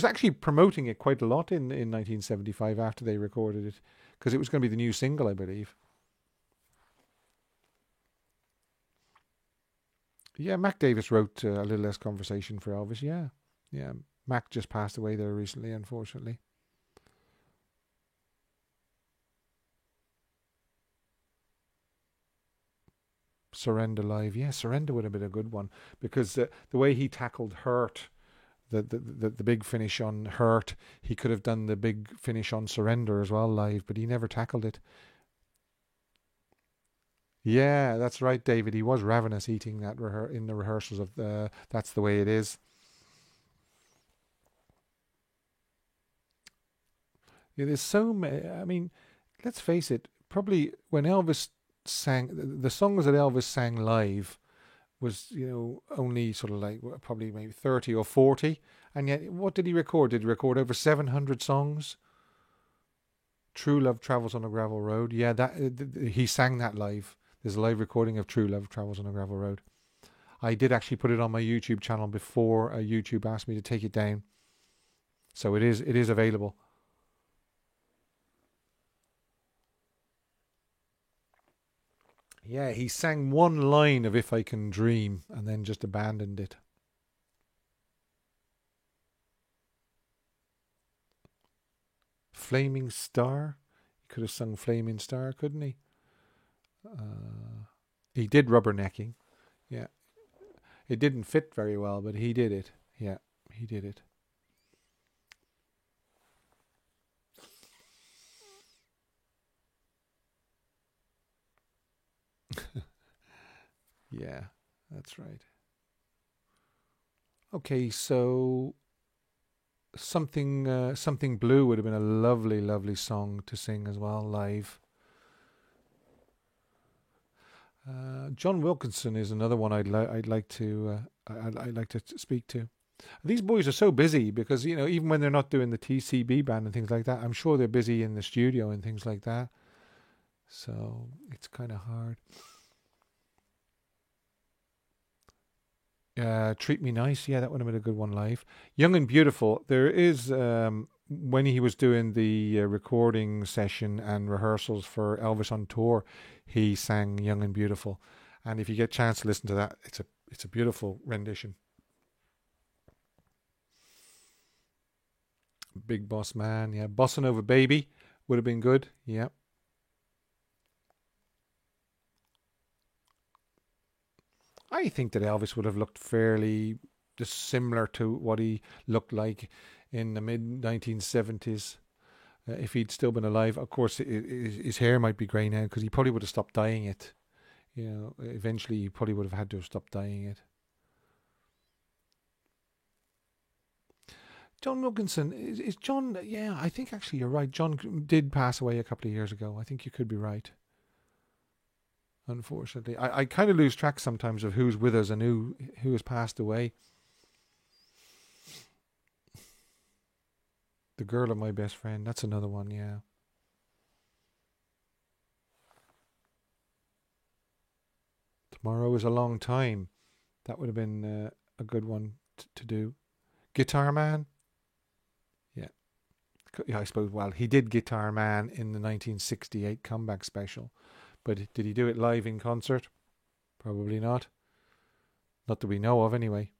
Speaker 1: actually promoting it quite a lot in 1975 after they recorded it, because it was going to be the new single, I believe. Yeah, Mac Davis wrote A Little Less Conversation for Elvis. Yeah, yeah. Mac just passed away there recently, unfortunately. Surrender Live. Yeah, Surrender would have been a good one, because the way he tackled Hurt, the big finish on Hurt, he could have done the big finish on Surrender as well live, but he never tackled it. Yeah, that's right, David. He was ravenous eating that in the rehearsals of That's the Way It Is. Yeah, there's so many. I mean, let's face it. Probably when Elvis sang the songs that Elvis sang live was, only sort of like probably maybe 30 or 40, and yet what did he record? Did he record over 700 songs? True Love Travels on a Gravel Road. Yeah, that he sang that live. There's a live recording of True Love Travels on a Gravel Road. I did actually put it on my YouTube channel before YouTube asked me to take it down, so it is available. Yeah, he sang one line of If I Can Dream and then just abandoned it. Flaming Star. He could have sung Flaming Star, couldn't he? He did Rubbernecking. Yeah. It didn't fit very well, but he did it. Yeah, he did it. Yeah, that's right. Okay, so something blue would have been a lovely, lovely song to sing as well live. John Wilkinson is another one I'd like to I'd like to speak to. These boys are so busy because even when they're not doing the TCB band and things like that, I'm sure they're busy in the studio and things like that. So it's kind of hard. Treat Me Nice, yeah, that would have been a good one live. Young and Beautiful, there is when he was doing the recording session and rehearsals for Elvis on tour, he sang Young and Beautiful, and if you get a chance to listen to that, it's a beautiful rendition. Big Boss Man, yeah, Bossa Nova Baby would have been good, yeah. I think that Elvis would have looked fairly just similar to what he looked like in the mid 1970s if he'd still been alive. Of course, his hair might be grey now because he probably would have stopped dyeing it. Eventually he probably would have had to have stopped dyeing it. John Wilkinson is John. Yeah, I think actually you're right. John did pass away a couple of years ago. I think you could be right. Unfortunately, I kind of lose track sometimes of who's with us and who has passed away. The Girl of My Best Friend. That's another one. Yeah. Tomorrow is a Long Time. That would have been a good one to do. Guitar Man. Yeah. Yeah, I suppose. Well, he did Guitar Man in the 1968 comeback special, but did he do it live in concert? Probably not. Not that we know of, anyway.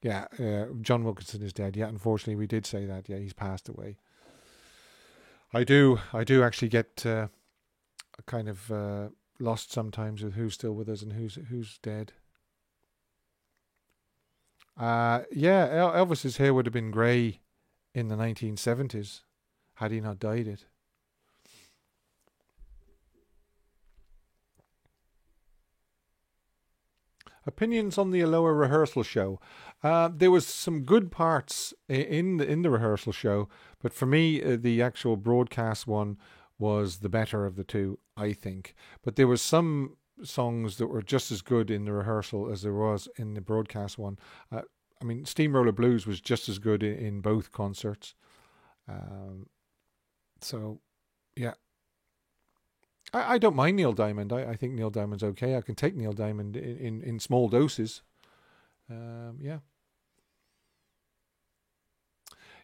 Speaker 1: Yeah, John Wilkinson is dead. Yeah, unfortunately, we did say that. Yeah, he's passed away. I do actually get kind of lost sometimes with who's still with us and who's dead. Yeah, Elvis's hair would have been grey in the 1970s had he not dyed it. Opinions on the Aloha rehearsal show. There was some good parts in the rehearsal show, but for me, the actual broadcast one was the better of the two, I think. But there was some songs that were just as good in the rehearsal as there was in the broadcast one. I mean, Steamroller Blues was just as good in both concerts. Um, so, yeah, I don't mind Neil Diamond. I think Neil Diamond's okay. I can take Neil Diamond in small doses. Yeah.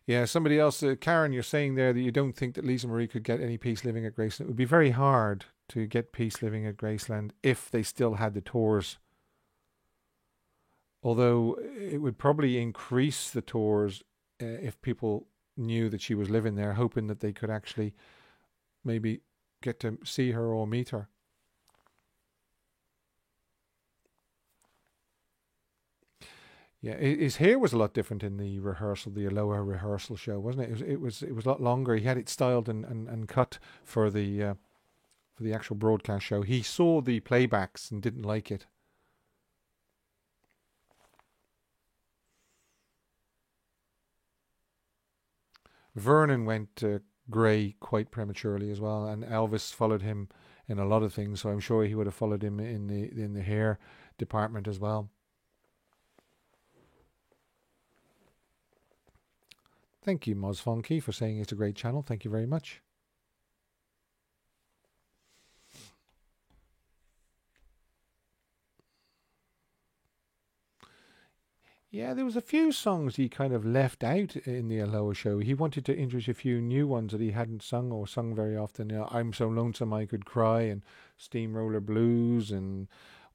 Speaker 1: Yeah, somebody else, Karen, you're saying there that you don't think that Lisa Marie could get any Peace Living at Graceland. It would be very hard to get Peace Living at Graceland if they still had the tours. Although it would probably increase the tours if people knew that she was living there, hoping that they could actually maybe get to see her or meet her. Yeah, his hair was a lot different in the rehearsal, the Aloha rehearsal show, wasn't it? It was a lot longer. He had it styled and cut for the actual broadcast show. He saw the playbacks and didn't like it. Vernon went grey quite prematurely as well, and Elvis followed him in a lot of things. So I'm sure he would have followed him in the hair department as well. Thank you, Moz Funky, for saying it's a great channel. Thank you very much. Yeah, there was a few songs he kind of left out in the Aloha show. He wanted to introduce a few new ones that he hadn't sung or sung very often. You know, I'm So Lonesome I Could Cry and Steamroller Blues and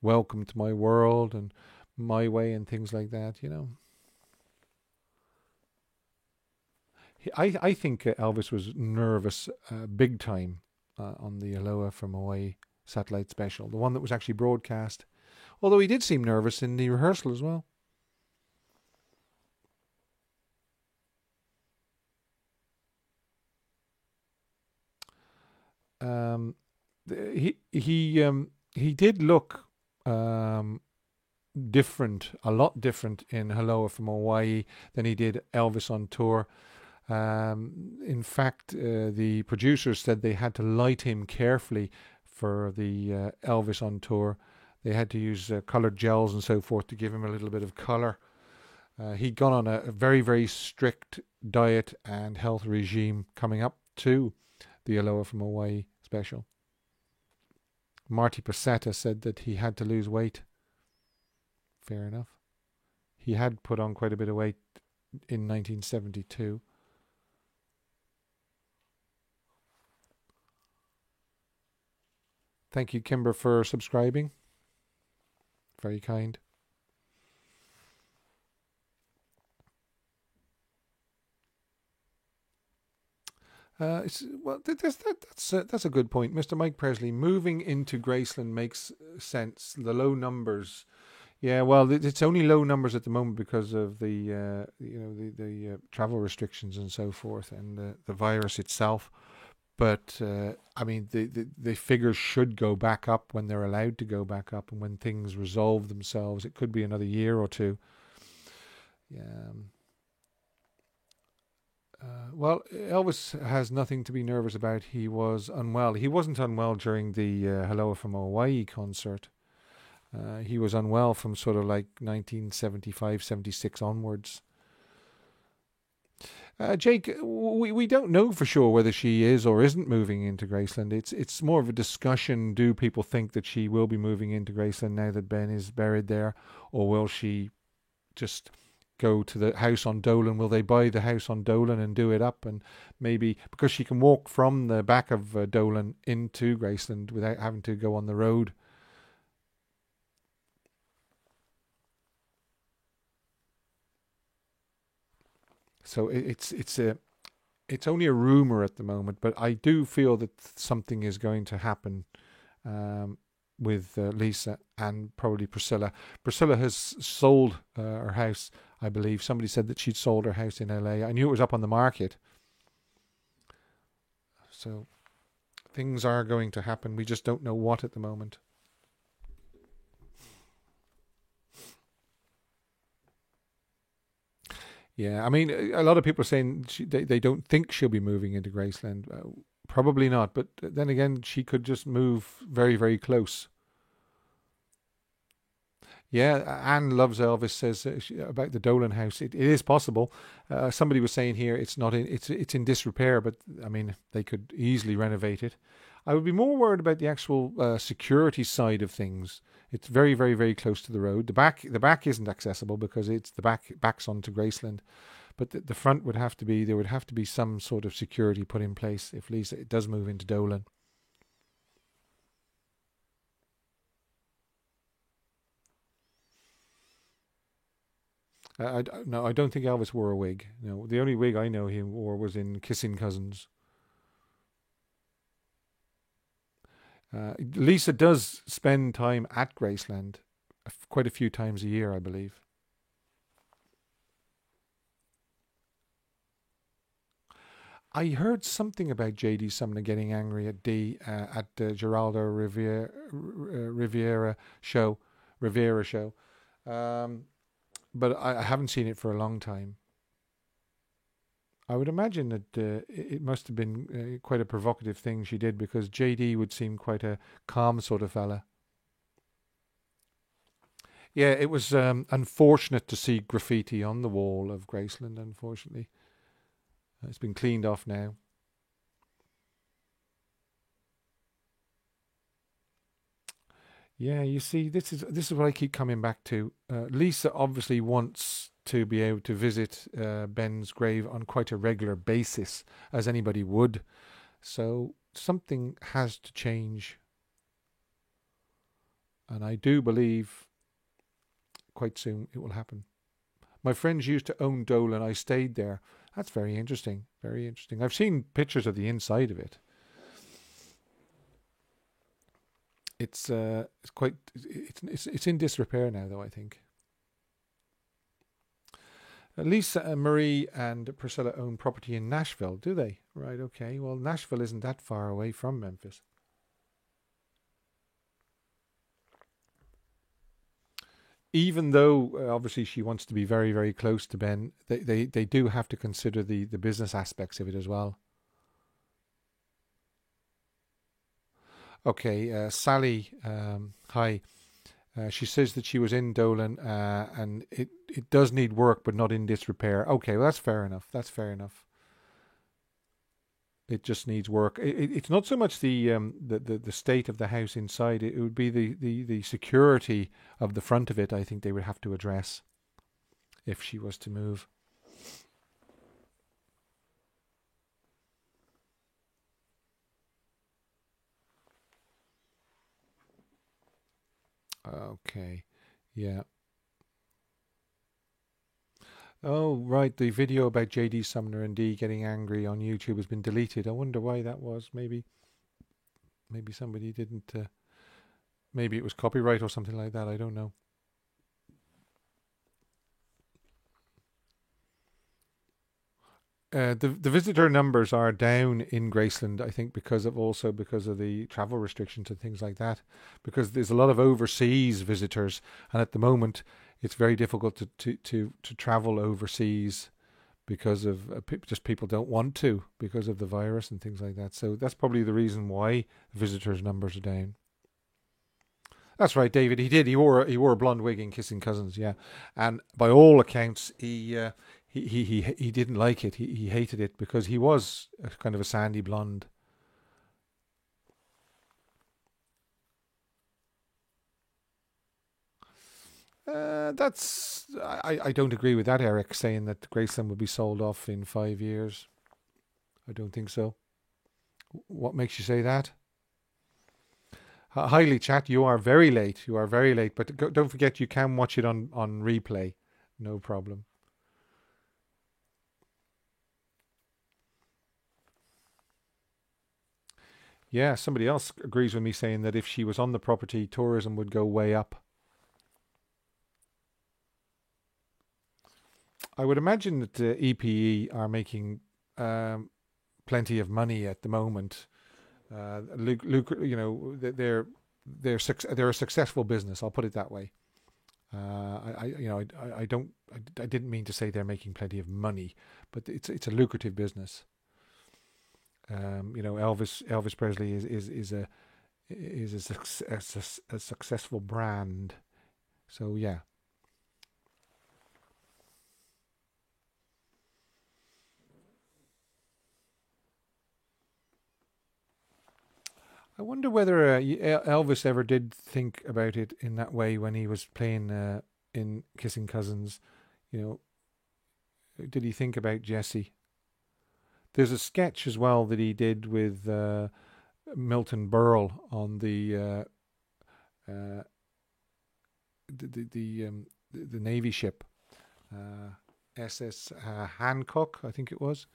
Speaker 1: Welcome to My World and My Way and things like that, you know. I think Elvis was nervous big time on the Aloha from Hawaii satellite special, the one that was actually broadcast. Although he did seem nervous in the rehearsal as well. He did look different, a lot different in Aloha from Hawaii than he did Elvis on tour. In fact, the producers said they had to light him carefully for the Elvis on tour. They had to use colored gels and so forth to give him a little bit of color. He'd gone on a very, very strict diet and health regime coming up to the Aloha from Hawaii special. Marty Pasetta said that he had to lose weight. Fair enough. He had put on quite a bit of weight in 1972. Thank you, Kimber, for subscribing. Very kind. Well, that's a good point, Mr. Mike Presley. Moving into Graceland makes sense. The low numbers, yeah. Well, it's only low numbers at the moment because of the the travel restrictions and so forth, and the virus itself. But I mean, the figures should go back up when they're allowed to go back up, and when things resolve themselves. It could be another year or two. Yeah. Well, Elvis has nothing to be nervous about. He was unwell. He wasn't unwell during the Aloha from Hawaii concert. He was unwell from sort of like 1975, 76 onwards. Jake, we don't know for sure whether she is or isn't moving into Graceland. It's more of a discussion. Do people think that she will be moving into Graceland now that Ben is buried there, or will she just go to the house on Dolan? Will they buy the house on Dolan and do it up? And maybe because she can walk from the back of Dolan into Graceland without having to go on the road. So it's only a rumor at the moment, but I do feel that something is going to happen with Lisa and probably Priscilla. Priscilla has sold her house, I believe. Somebody said that she'd sold her house in LA. I knew it was up on the market. So things are going to happen. We just don't know what at the moment. Yeah, I mean, a lot of people are saying they don't think she'll be moving into Graceland. Probably not, but then again, she could just move very, very close. Yeah, Anne loves Elvis says about the Dolan house. It is possible. Somebody was saying here it's not in it's in disrepair, but I mean they could easily renovate it. I would be more worried about the actual security side of things. It's very, very, very close to the road. The back isn't accessible because it's the backs onto Graceland, but the front would have to be there would have to be some sort of security put in place if Lisa does move into Dolan. No, I don't think Elvis wore a wig. No, the only wig I know he wore was in Kissing Cousins. Lisa does spend time at Graceland quite a few times a year, I believe. I heard something about JD Sumner getting angry at Geraldo Riviera show, Rivera show, um, but I haven't seen it for a long time. I would imagine that it must have been quite a provocative thing she did because JD would seem quite a calm sort of fella. Yeah, it was unfortunate to see graffiti on the wall of Graceland. Unfortunately, it's been cleaned off now. Yeah, you see, this is what I keep coming back to. Lisa obviously wants to be able to visit Ben's grave on quite a regular basis, as anybody would. So something has to change, and I do believe quite soon it will happen. My friends used to own Dolan. I stayed there. That's very interesting. Very interesting. I've seen pictures of the inside of it. It's quite it's in disrepair now, though. I think Lisa and Marie and Priscilla own property in Nashville, do they? Right. Okay. Well, Nashville isn't that far away from Memphis. Even though obviously she wants to be very, very close to Ben, they do have to consider the business aspects of it as well. Okay, Sally, hi. She says that she was in Dolan and it does need work, but not in disrepair. Okay, well, that's fair enough. That's fair enough. It just needs work. It's not so much the state of the house inside. It would be the security of the front of it. I think they would have to address if she was to move. Okay, yeah. Oh, right. The video about JD Sumner and Dee getting angry on YouTube has been deleted. I wonder why that was. Maybe somebody didn't. Maybe it was copyright or something like that. I don't know. The visitor numbers are down in Graceland, I think, because of the travel restrictions and things like that. Because there's a lot of overseas visitors, and at the moment, it's very difficult to travel overseas because of just people don't want to because of the virus and things like that. So that's probably the reason why visitors' numbers are down. That's right, David. He did. He wore a blonde wig in Kissing Cousins. Yeah, and by all accounts, he didn't like it. He hated it because he was a kind of a sandy blonde. I don't agree with that, Eric, saying that Graceland would be sold off in 5 years. I don't think so. What makes you say that? Highly chat, you are very late. You are very late. But don't forget, you can watch it on replay. No problem. Yeah, somebody else agrees with me saying that if she was on the property, tourism would go way up. I would imagine that the EPE are making plenty of money at the moment. They're a successful business. I'll put it that way. I didn't mean to say they're making plenty of money, but it's a lucrative business. Elvis Presley is a successful brand. So yeah. I wonder whether Elvis ever did think about it in that way when he was playing in Kissing Cousins. You know, did he think about Jessie? There's a sketch as well that he did with Milton Berle on uh, the Navy ship, SS Hancock, I think it was,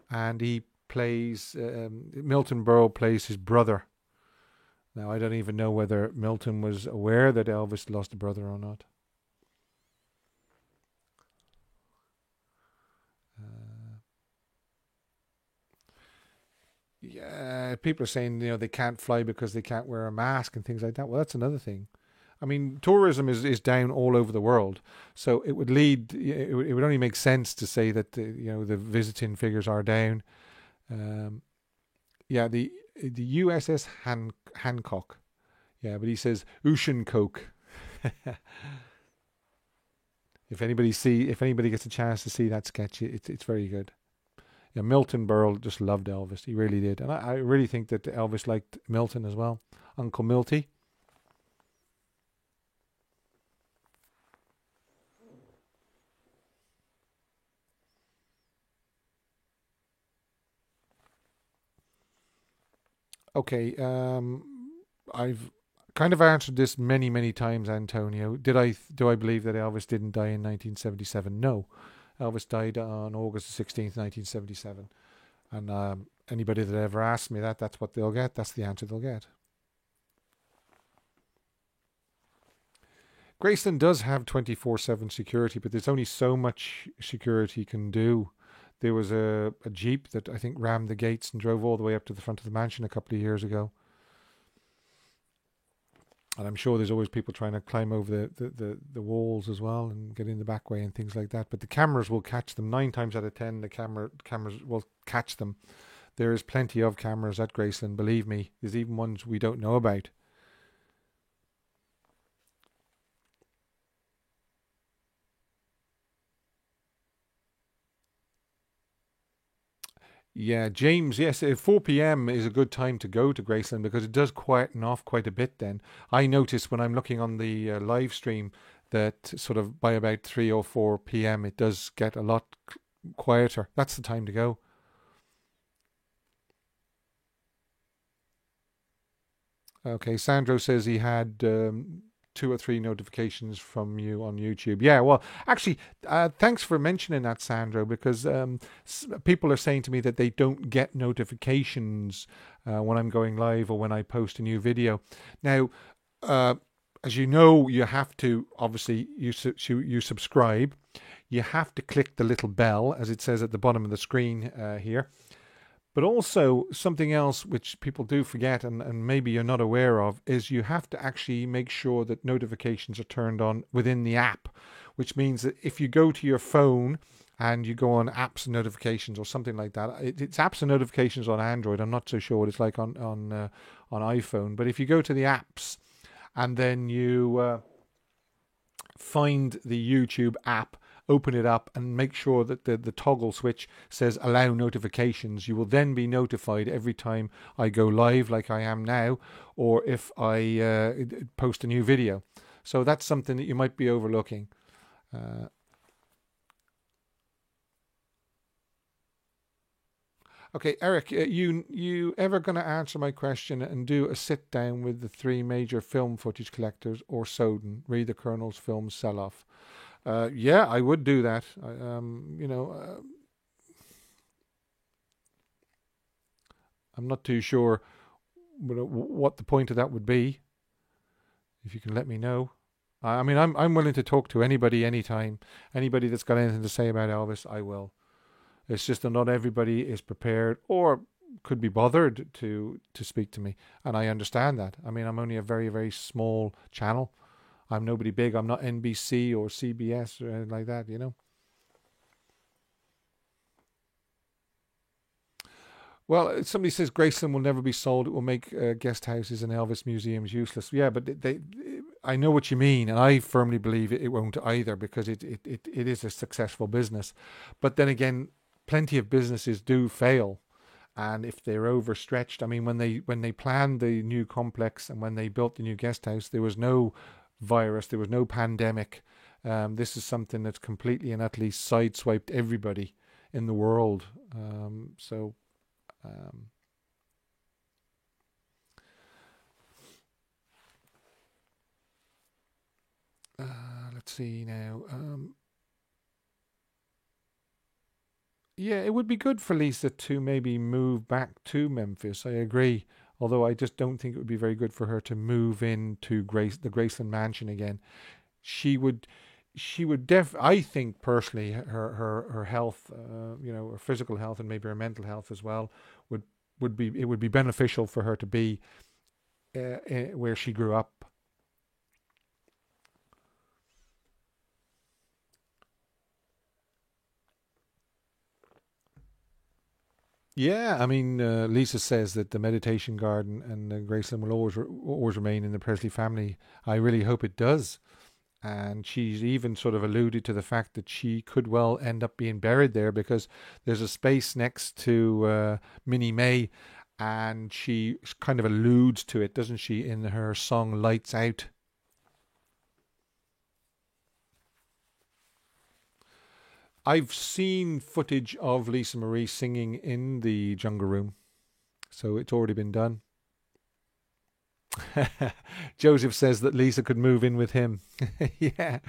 Speaker 1: and he plays Milton Berle plays his brother. Now I don't even know whether Milton was aware that Elvis lost a brother or not. Yeah, people are saying they can't fly because they can't wear a mask and things like that. Well, that's another thing. I mean, tourism is down all over the world, so it would lead. It would only make sense to say that the visiting figures are down. Yeah, the USS Hancock. Yeah, but he says Ocean Coke. If anybody gets a chance to see that sketch, it's very good. Yeah, Milton Berle just loved Elvis. He really did. And I really think that Elvis liked Milton as well. Uncle Milty. Okay, I've kind of answered this many, many times, Antonio. Do I believe that Elvis didn't die in 1977? No. Elvis died on August 16th, 1977. And anybody that ever asks me that, that's what they'll get. That's the answer they'll get. Graceland does have 24/7 security, but there's only so much security can do. There was a Jeep that I think rammed the gates and drove all the way up to the front of the mansion a couple of years ago. And I'm sure there's always people trying to climb over the walls as well and get in the back way and things like that. But the cameras will catch them. 9 times out of 10, the cameras will catch them. There is plenty of cameras at Graceland, believe me. There's even ones we don't know about. Yeah, James, yes, 4 p.m. is a good time to go to Graceland because it does quieten off quite a bit then. I notice when I'm looking on the live stream that sort of by about 3 or 4 p.m. it does get a lot quieter. That's the time to go. Okay, Sandro says he had 2 or 3 notifications from you on YouTube. Yeah, well, actually, thanks for mentioning that, Sandro, because people are saying to me that they don't get notifications when I'm going live or when I post a new video. Now, as you know, you have to, obviously, you subscribe. You have to click the little bell, as it says at the bottom of the screen here. But also something else which people do forget and maybe you're not aware of is you have to actually make sure that notifications are turned on within the app, which means that if you go to your phone and you go on apps and notifications or something like that, it's apps and notifications on Android. I'm not so sure what it's like on iPhone, but if you go to the apps and then you find the YouTube app, open it up and make sure that the toggle switch says allow notifications. You will then be notified every time I go live like I am now or if I post a new video. So that's something that you might be overlooking. Uh, Okay, Eric, you ever going to answer my question and do a sit down with the three major film footage collectors or Soden, read the Colonel's film Sell Off? Yeah, I would do that. I'm not too sure what the point of that would be. If you can let me know. I mean, I'm willing to talk to anybody, anytime. Anybody that's got anything to say about Elvis, I will. It's just that not everybody is prepared or could be bothered to speak to me, and I understand that. I mean, I'm only a very, very small channel. I'm nobody big. I'm not NBC or CBS or anything like that, you know. Well, somebody says Graceland will never be sold. It will make guest houses and Elvis museums useless. Yeah, but I know what you mean, and I firmly believe it won't either because it is a successful business. But then again, plenty of businesses do fail, and if they're overstretched, I mean, when they planned the new complex and when they built the new guest house, there was no virus, there was no pandemic. This is something that's completely and utterly sideswiped everybody in the world. So. Um, let's see now. Yeah, it would be good for Lisa to maybe move back to Memphis. I agree. Although I just don't think it would be very good for her to move into the Graceland Mansion again. She would, I think personally, her health, her physical health and maybe her mental health as well, would it would be beneficial for her to be where she grew up. Yeah, I mean, Lisa says that the meditation garden and Graceland will always remain in the Presley family. I really hope it does. And she's even sort of alluded to the fact that she could well end up being buried there because there's a space next to Minnie May, and she kind of alludes to it, doesn't she, in her song Lights Out. I've seen footage of Lisa Marie singing in the Jungle Room, so it's already been done. Joseph says that Lisa could move in with him. Yeah.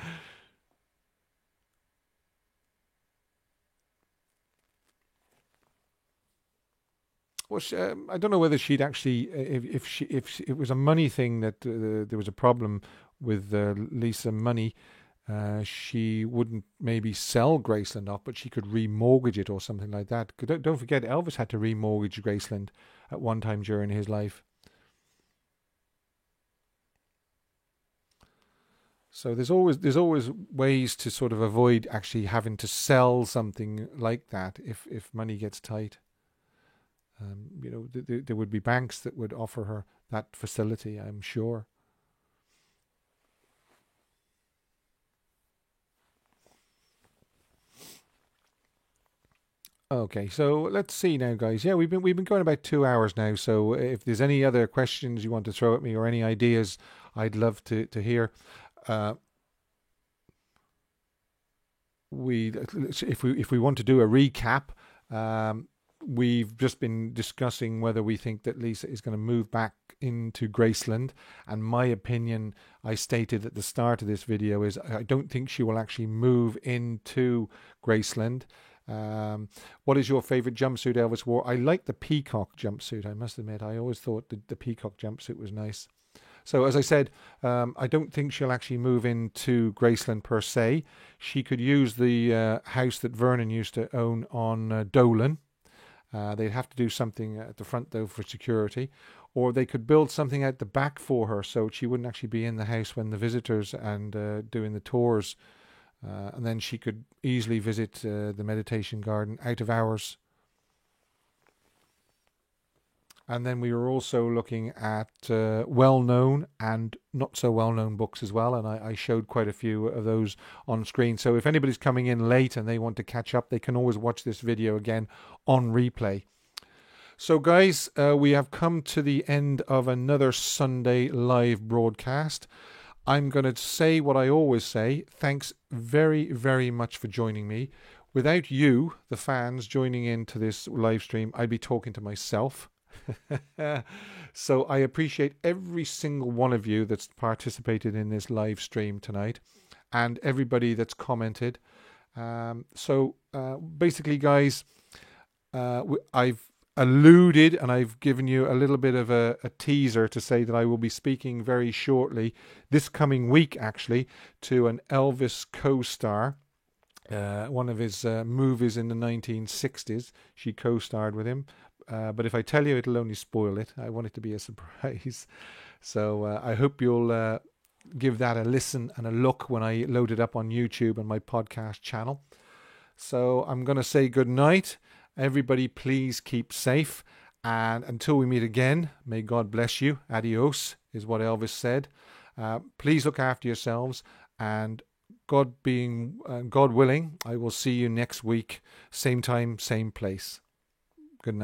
Speaker 1: Well, I don't know whether she'd actually, if it was a money thing that there was a problem with Lisa money, she wouldn't maybe sell Graceland off, but she could remortgage it or something like that. Don't forget, Elvis had to remortgage Graceland at one time during his life. So there's always ways to sort of avoid actually having to sell something like that if money gets tight. There would be banks that would offer her that facility, I'm sure. Okay, so let's see now, guys. Yeah, we've been going about 2 hours now. So if there's any other questions you want to throw at me or any ideas, I'd love to hear. Uh, if we want to do a recap, we've just been discussing whether we think that Lisa is going to move back into Graceland. And my opinion, I stated at the start of this video, is I don't think she will actually move into Graceland. What is your favorite jumpsuit Elvis wore? I like the peacock jumpsuit, I must admit. I always thought the peacock jumpsuit was nice. So as I said, I don't think she'll actually move into Graceland per se. She could use the house that Vernon used to own on Dolan. They'd have to do something at the front though for security, or they could build something out the back for her so she wouldn't actually be in the house when the visitors and doing the tours. And then she could easily visit the meditation garden out of hours. And then we were also looking at well-known and not so well-known books as well. And I showed quite a few of those on screen. So if anybody's coming in late and they want to catch up, they can always watch this video again on replay. So guys, we have come to the end of another Sunday live broadcast. I'm going to say what I always say. Thanks very, very much for joining me. Without you, the fans, joining into this live stream, I'd be talking to myself. So I appreciate every single one of you that's participated in this live stream tonight, and everybody that's commented. Basically, guys, I've alluded and I've given you a little bit of a teaser to say that I will be speaking very shortly, this coming week actually, to an Elvis co-star. One of his movies in the 1960s. She co-starred with him. But if I tell you, it'll only spoil it. I want it to be a surprise. So I hope you'll give that a listen and a look when I load it up on YouTube and my podcast channel. So I'm going to say good night. Everybody, please keep safe. And until we meet again, may God bless you. Adios is what Elvis said. Please look after yourselves. And God willing, I will see you next week. Same time, same place. Good night.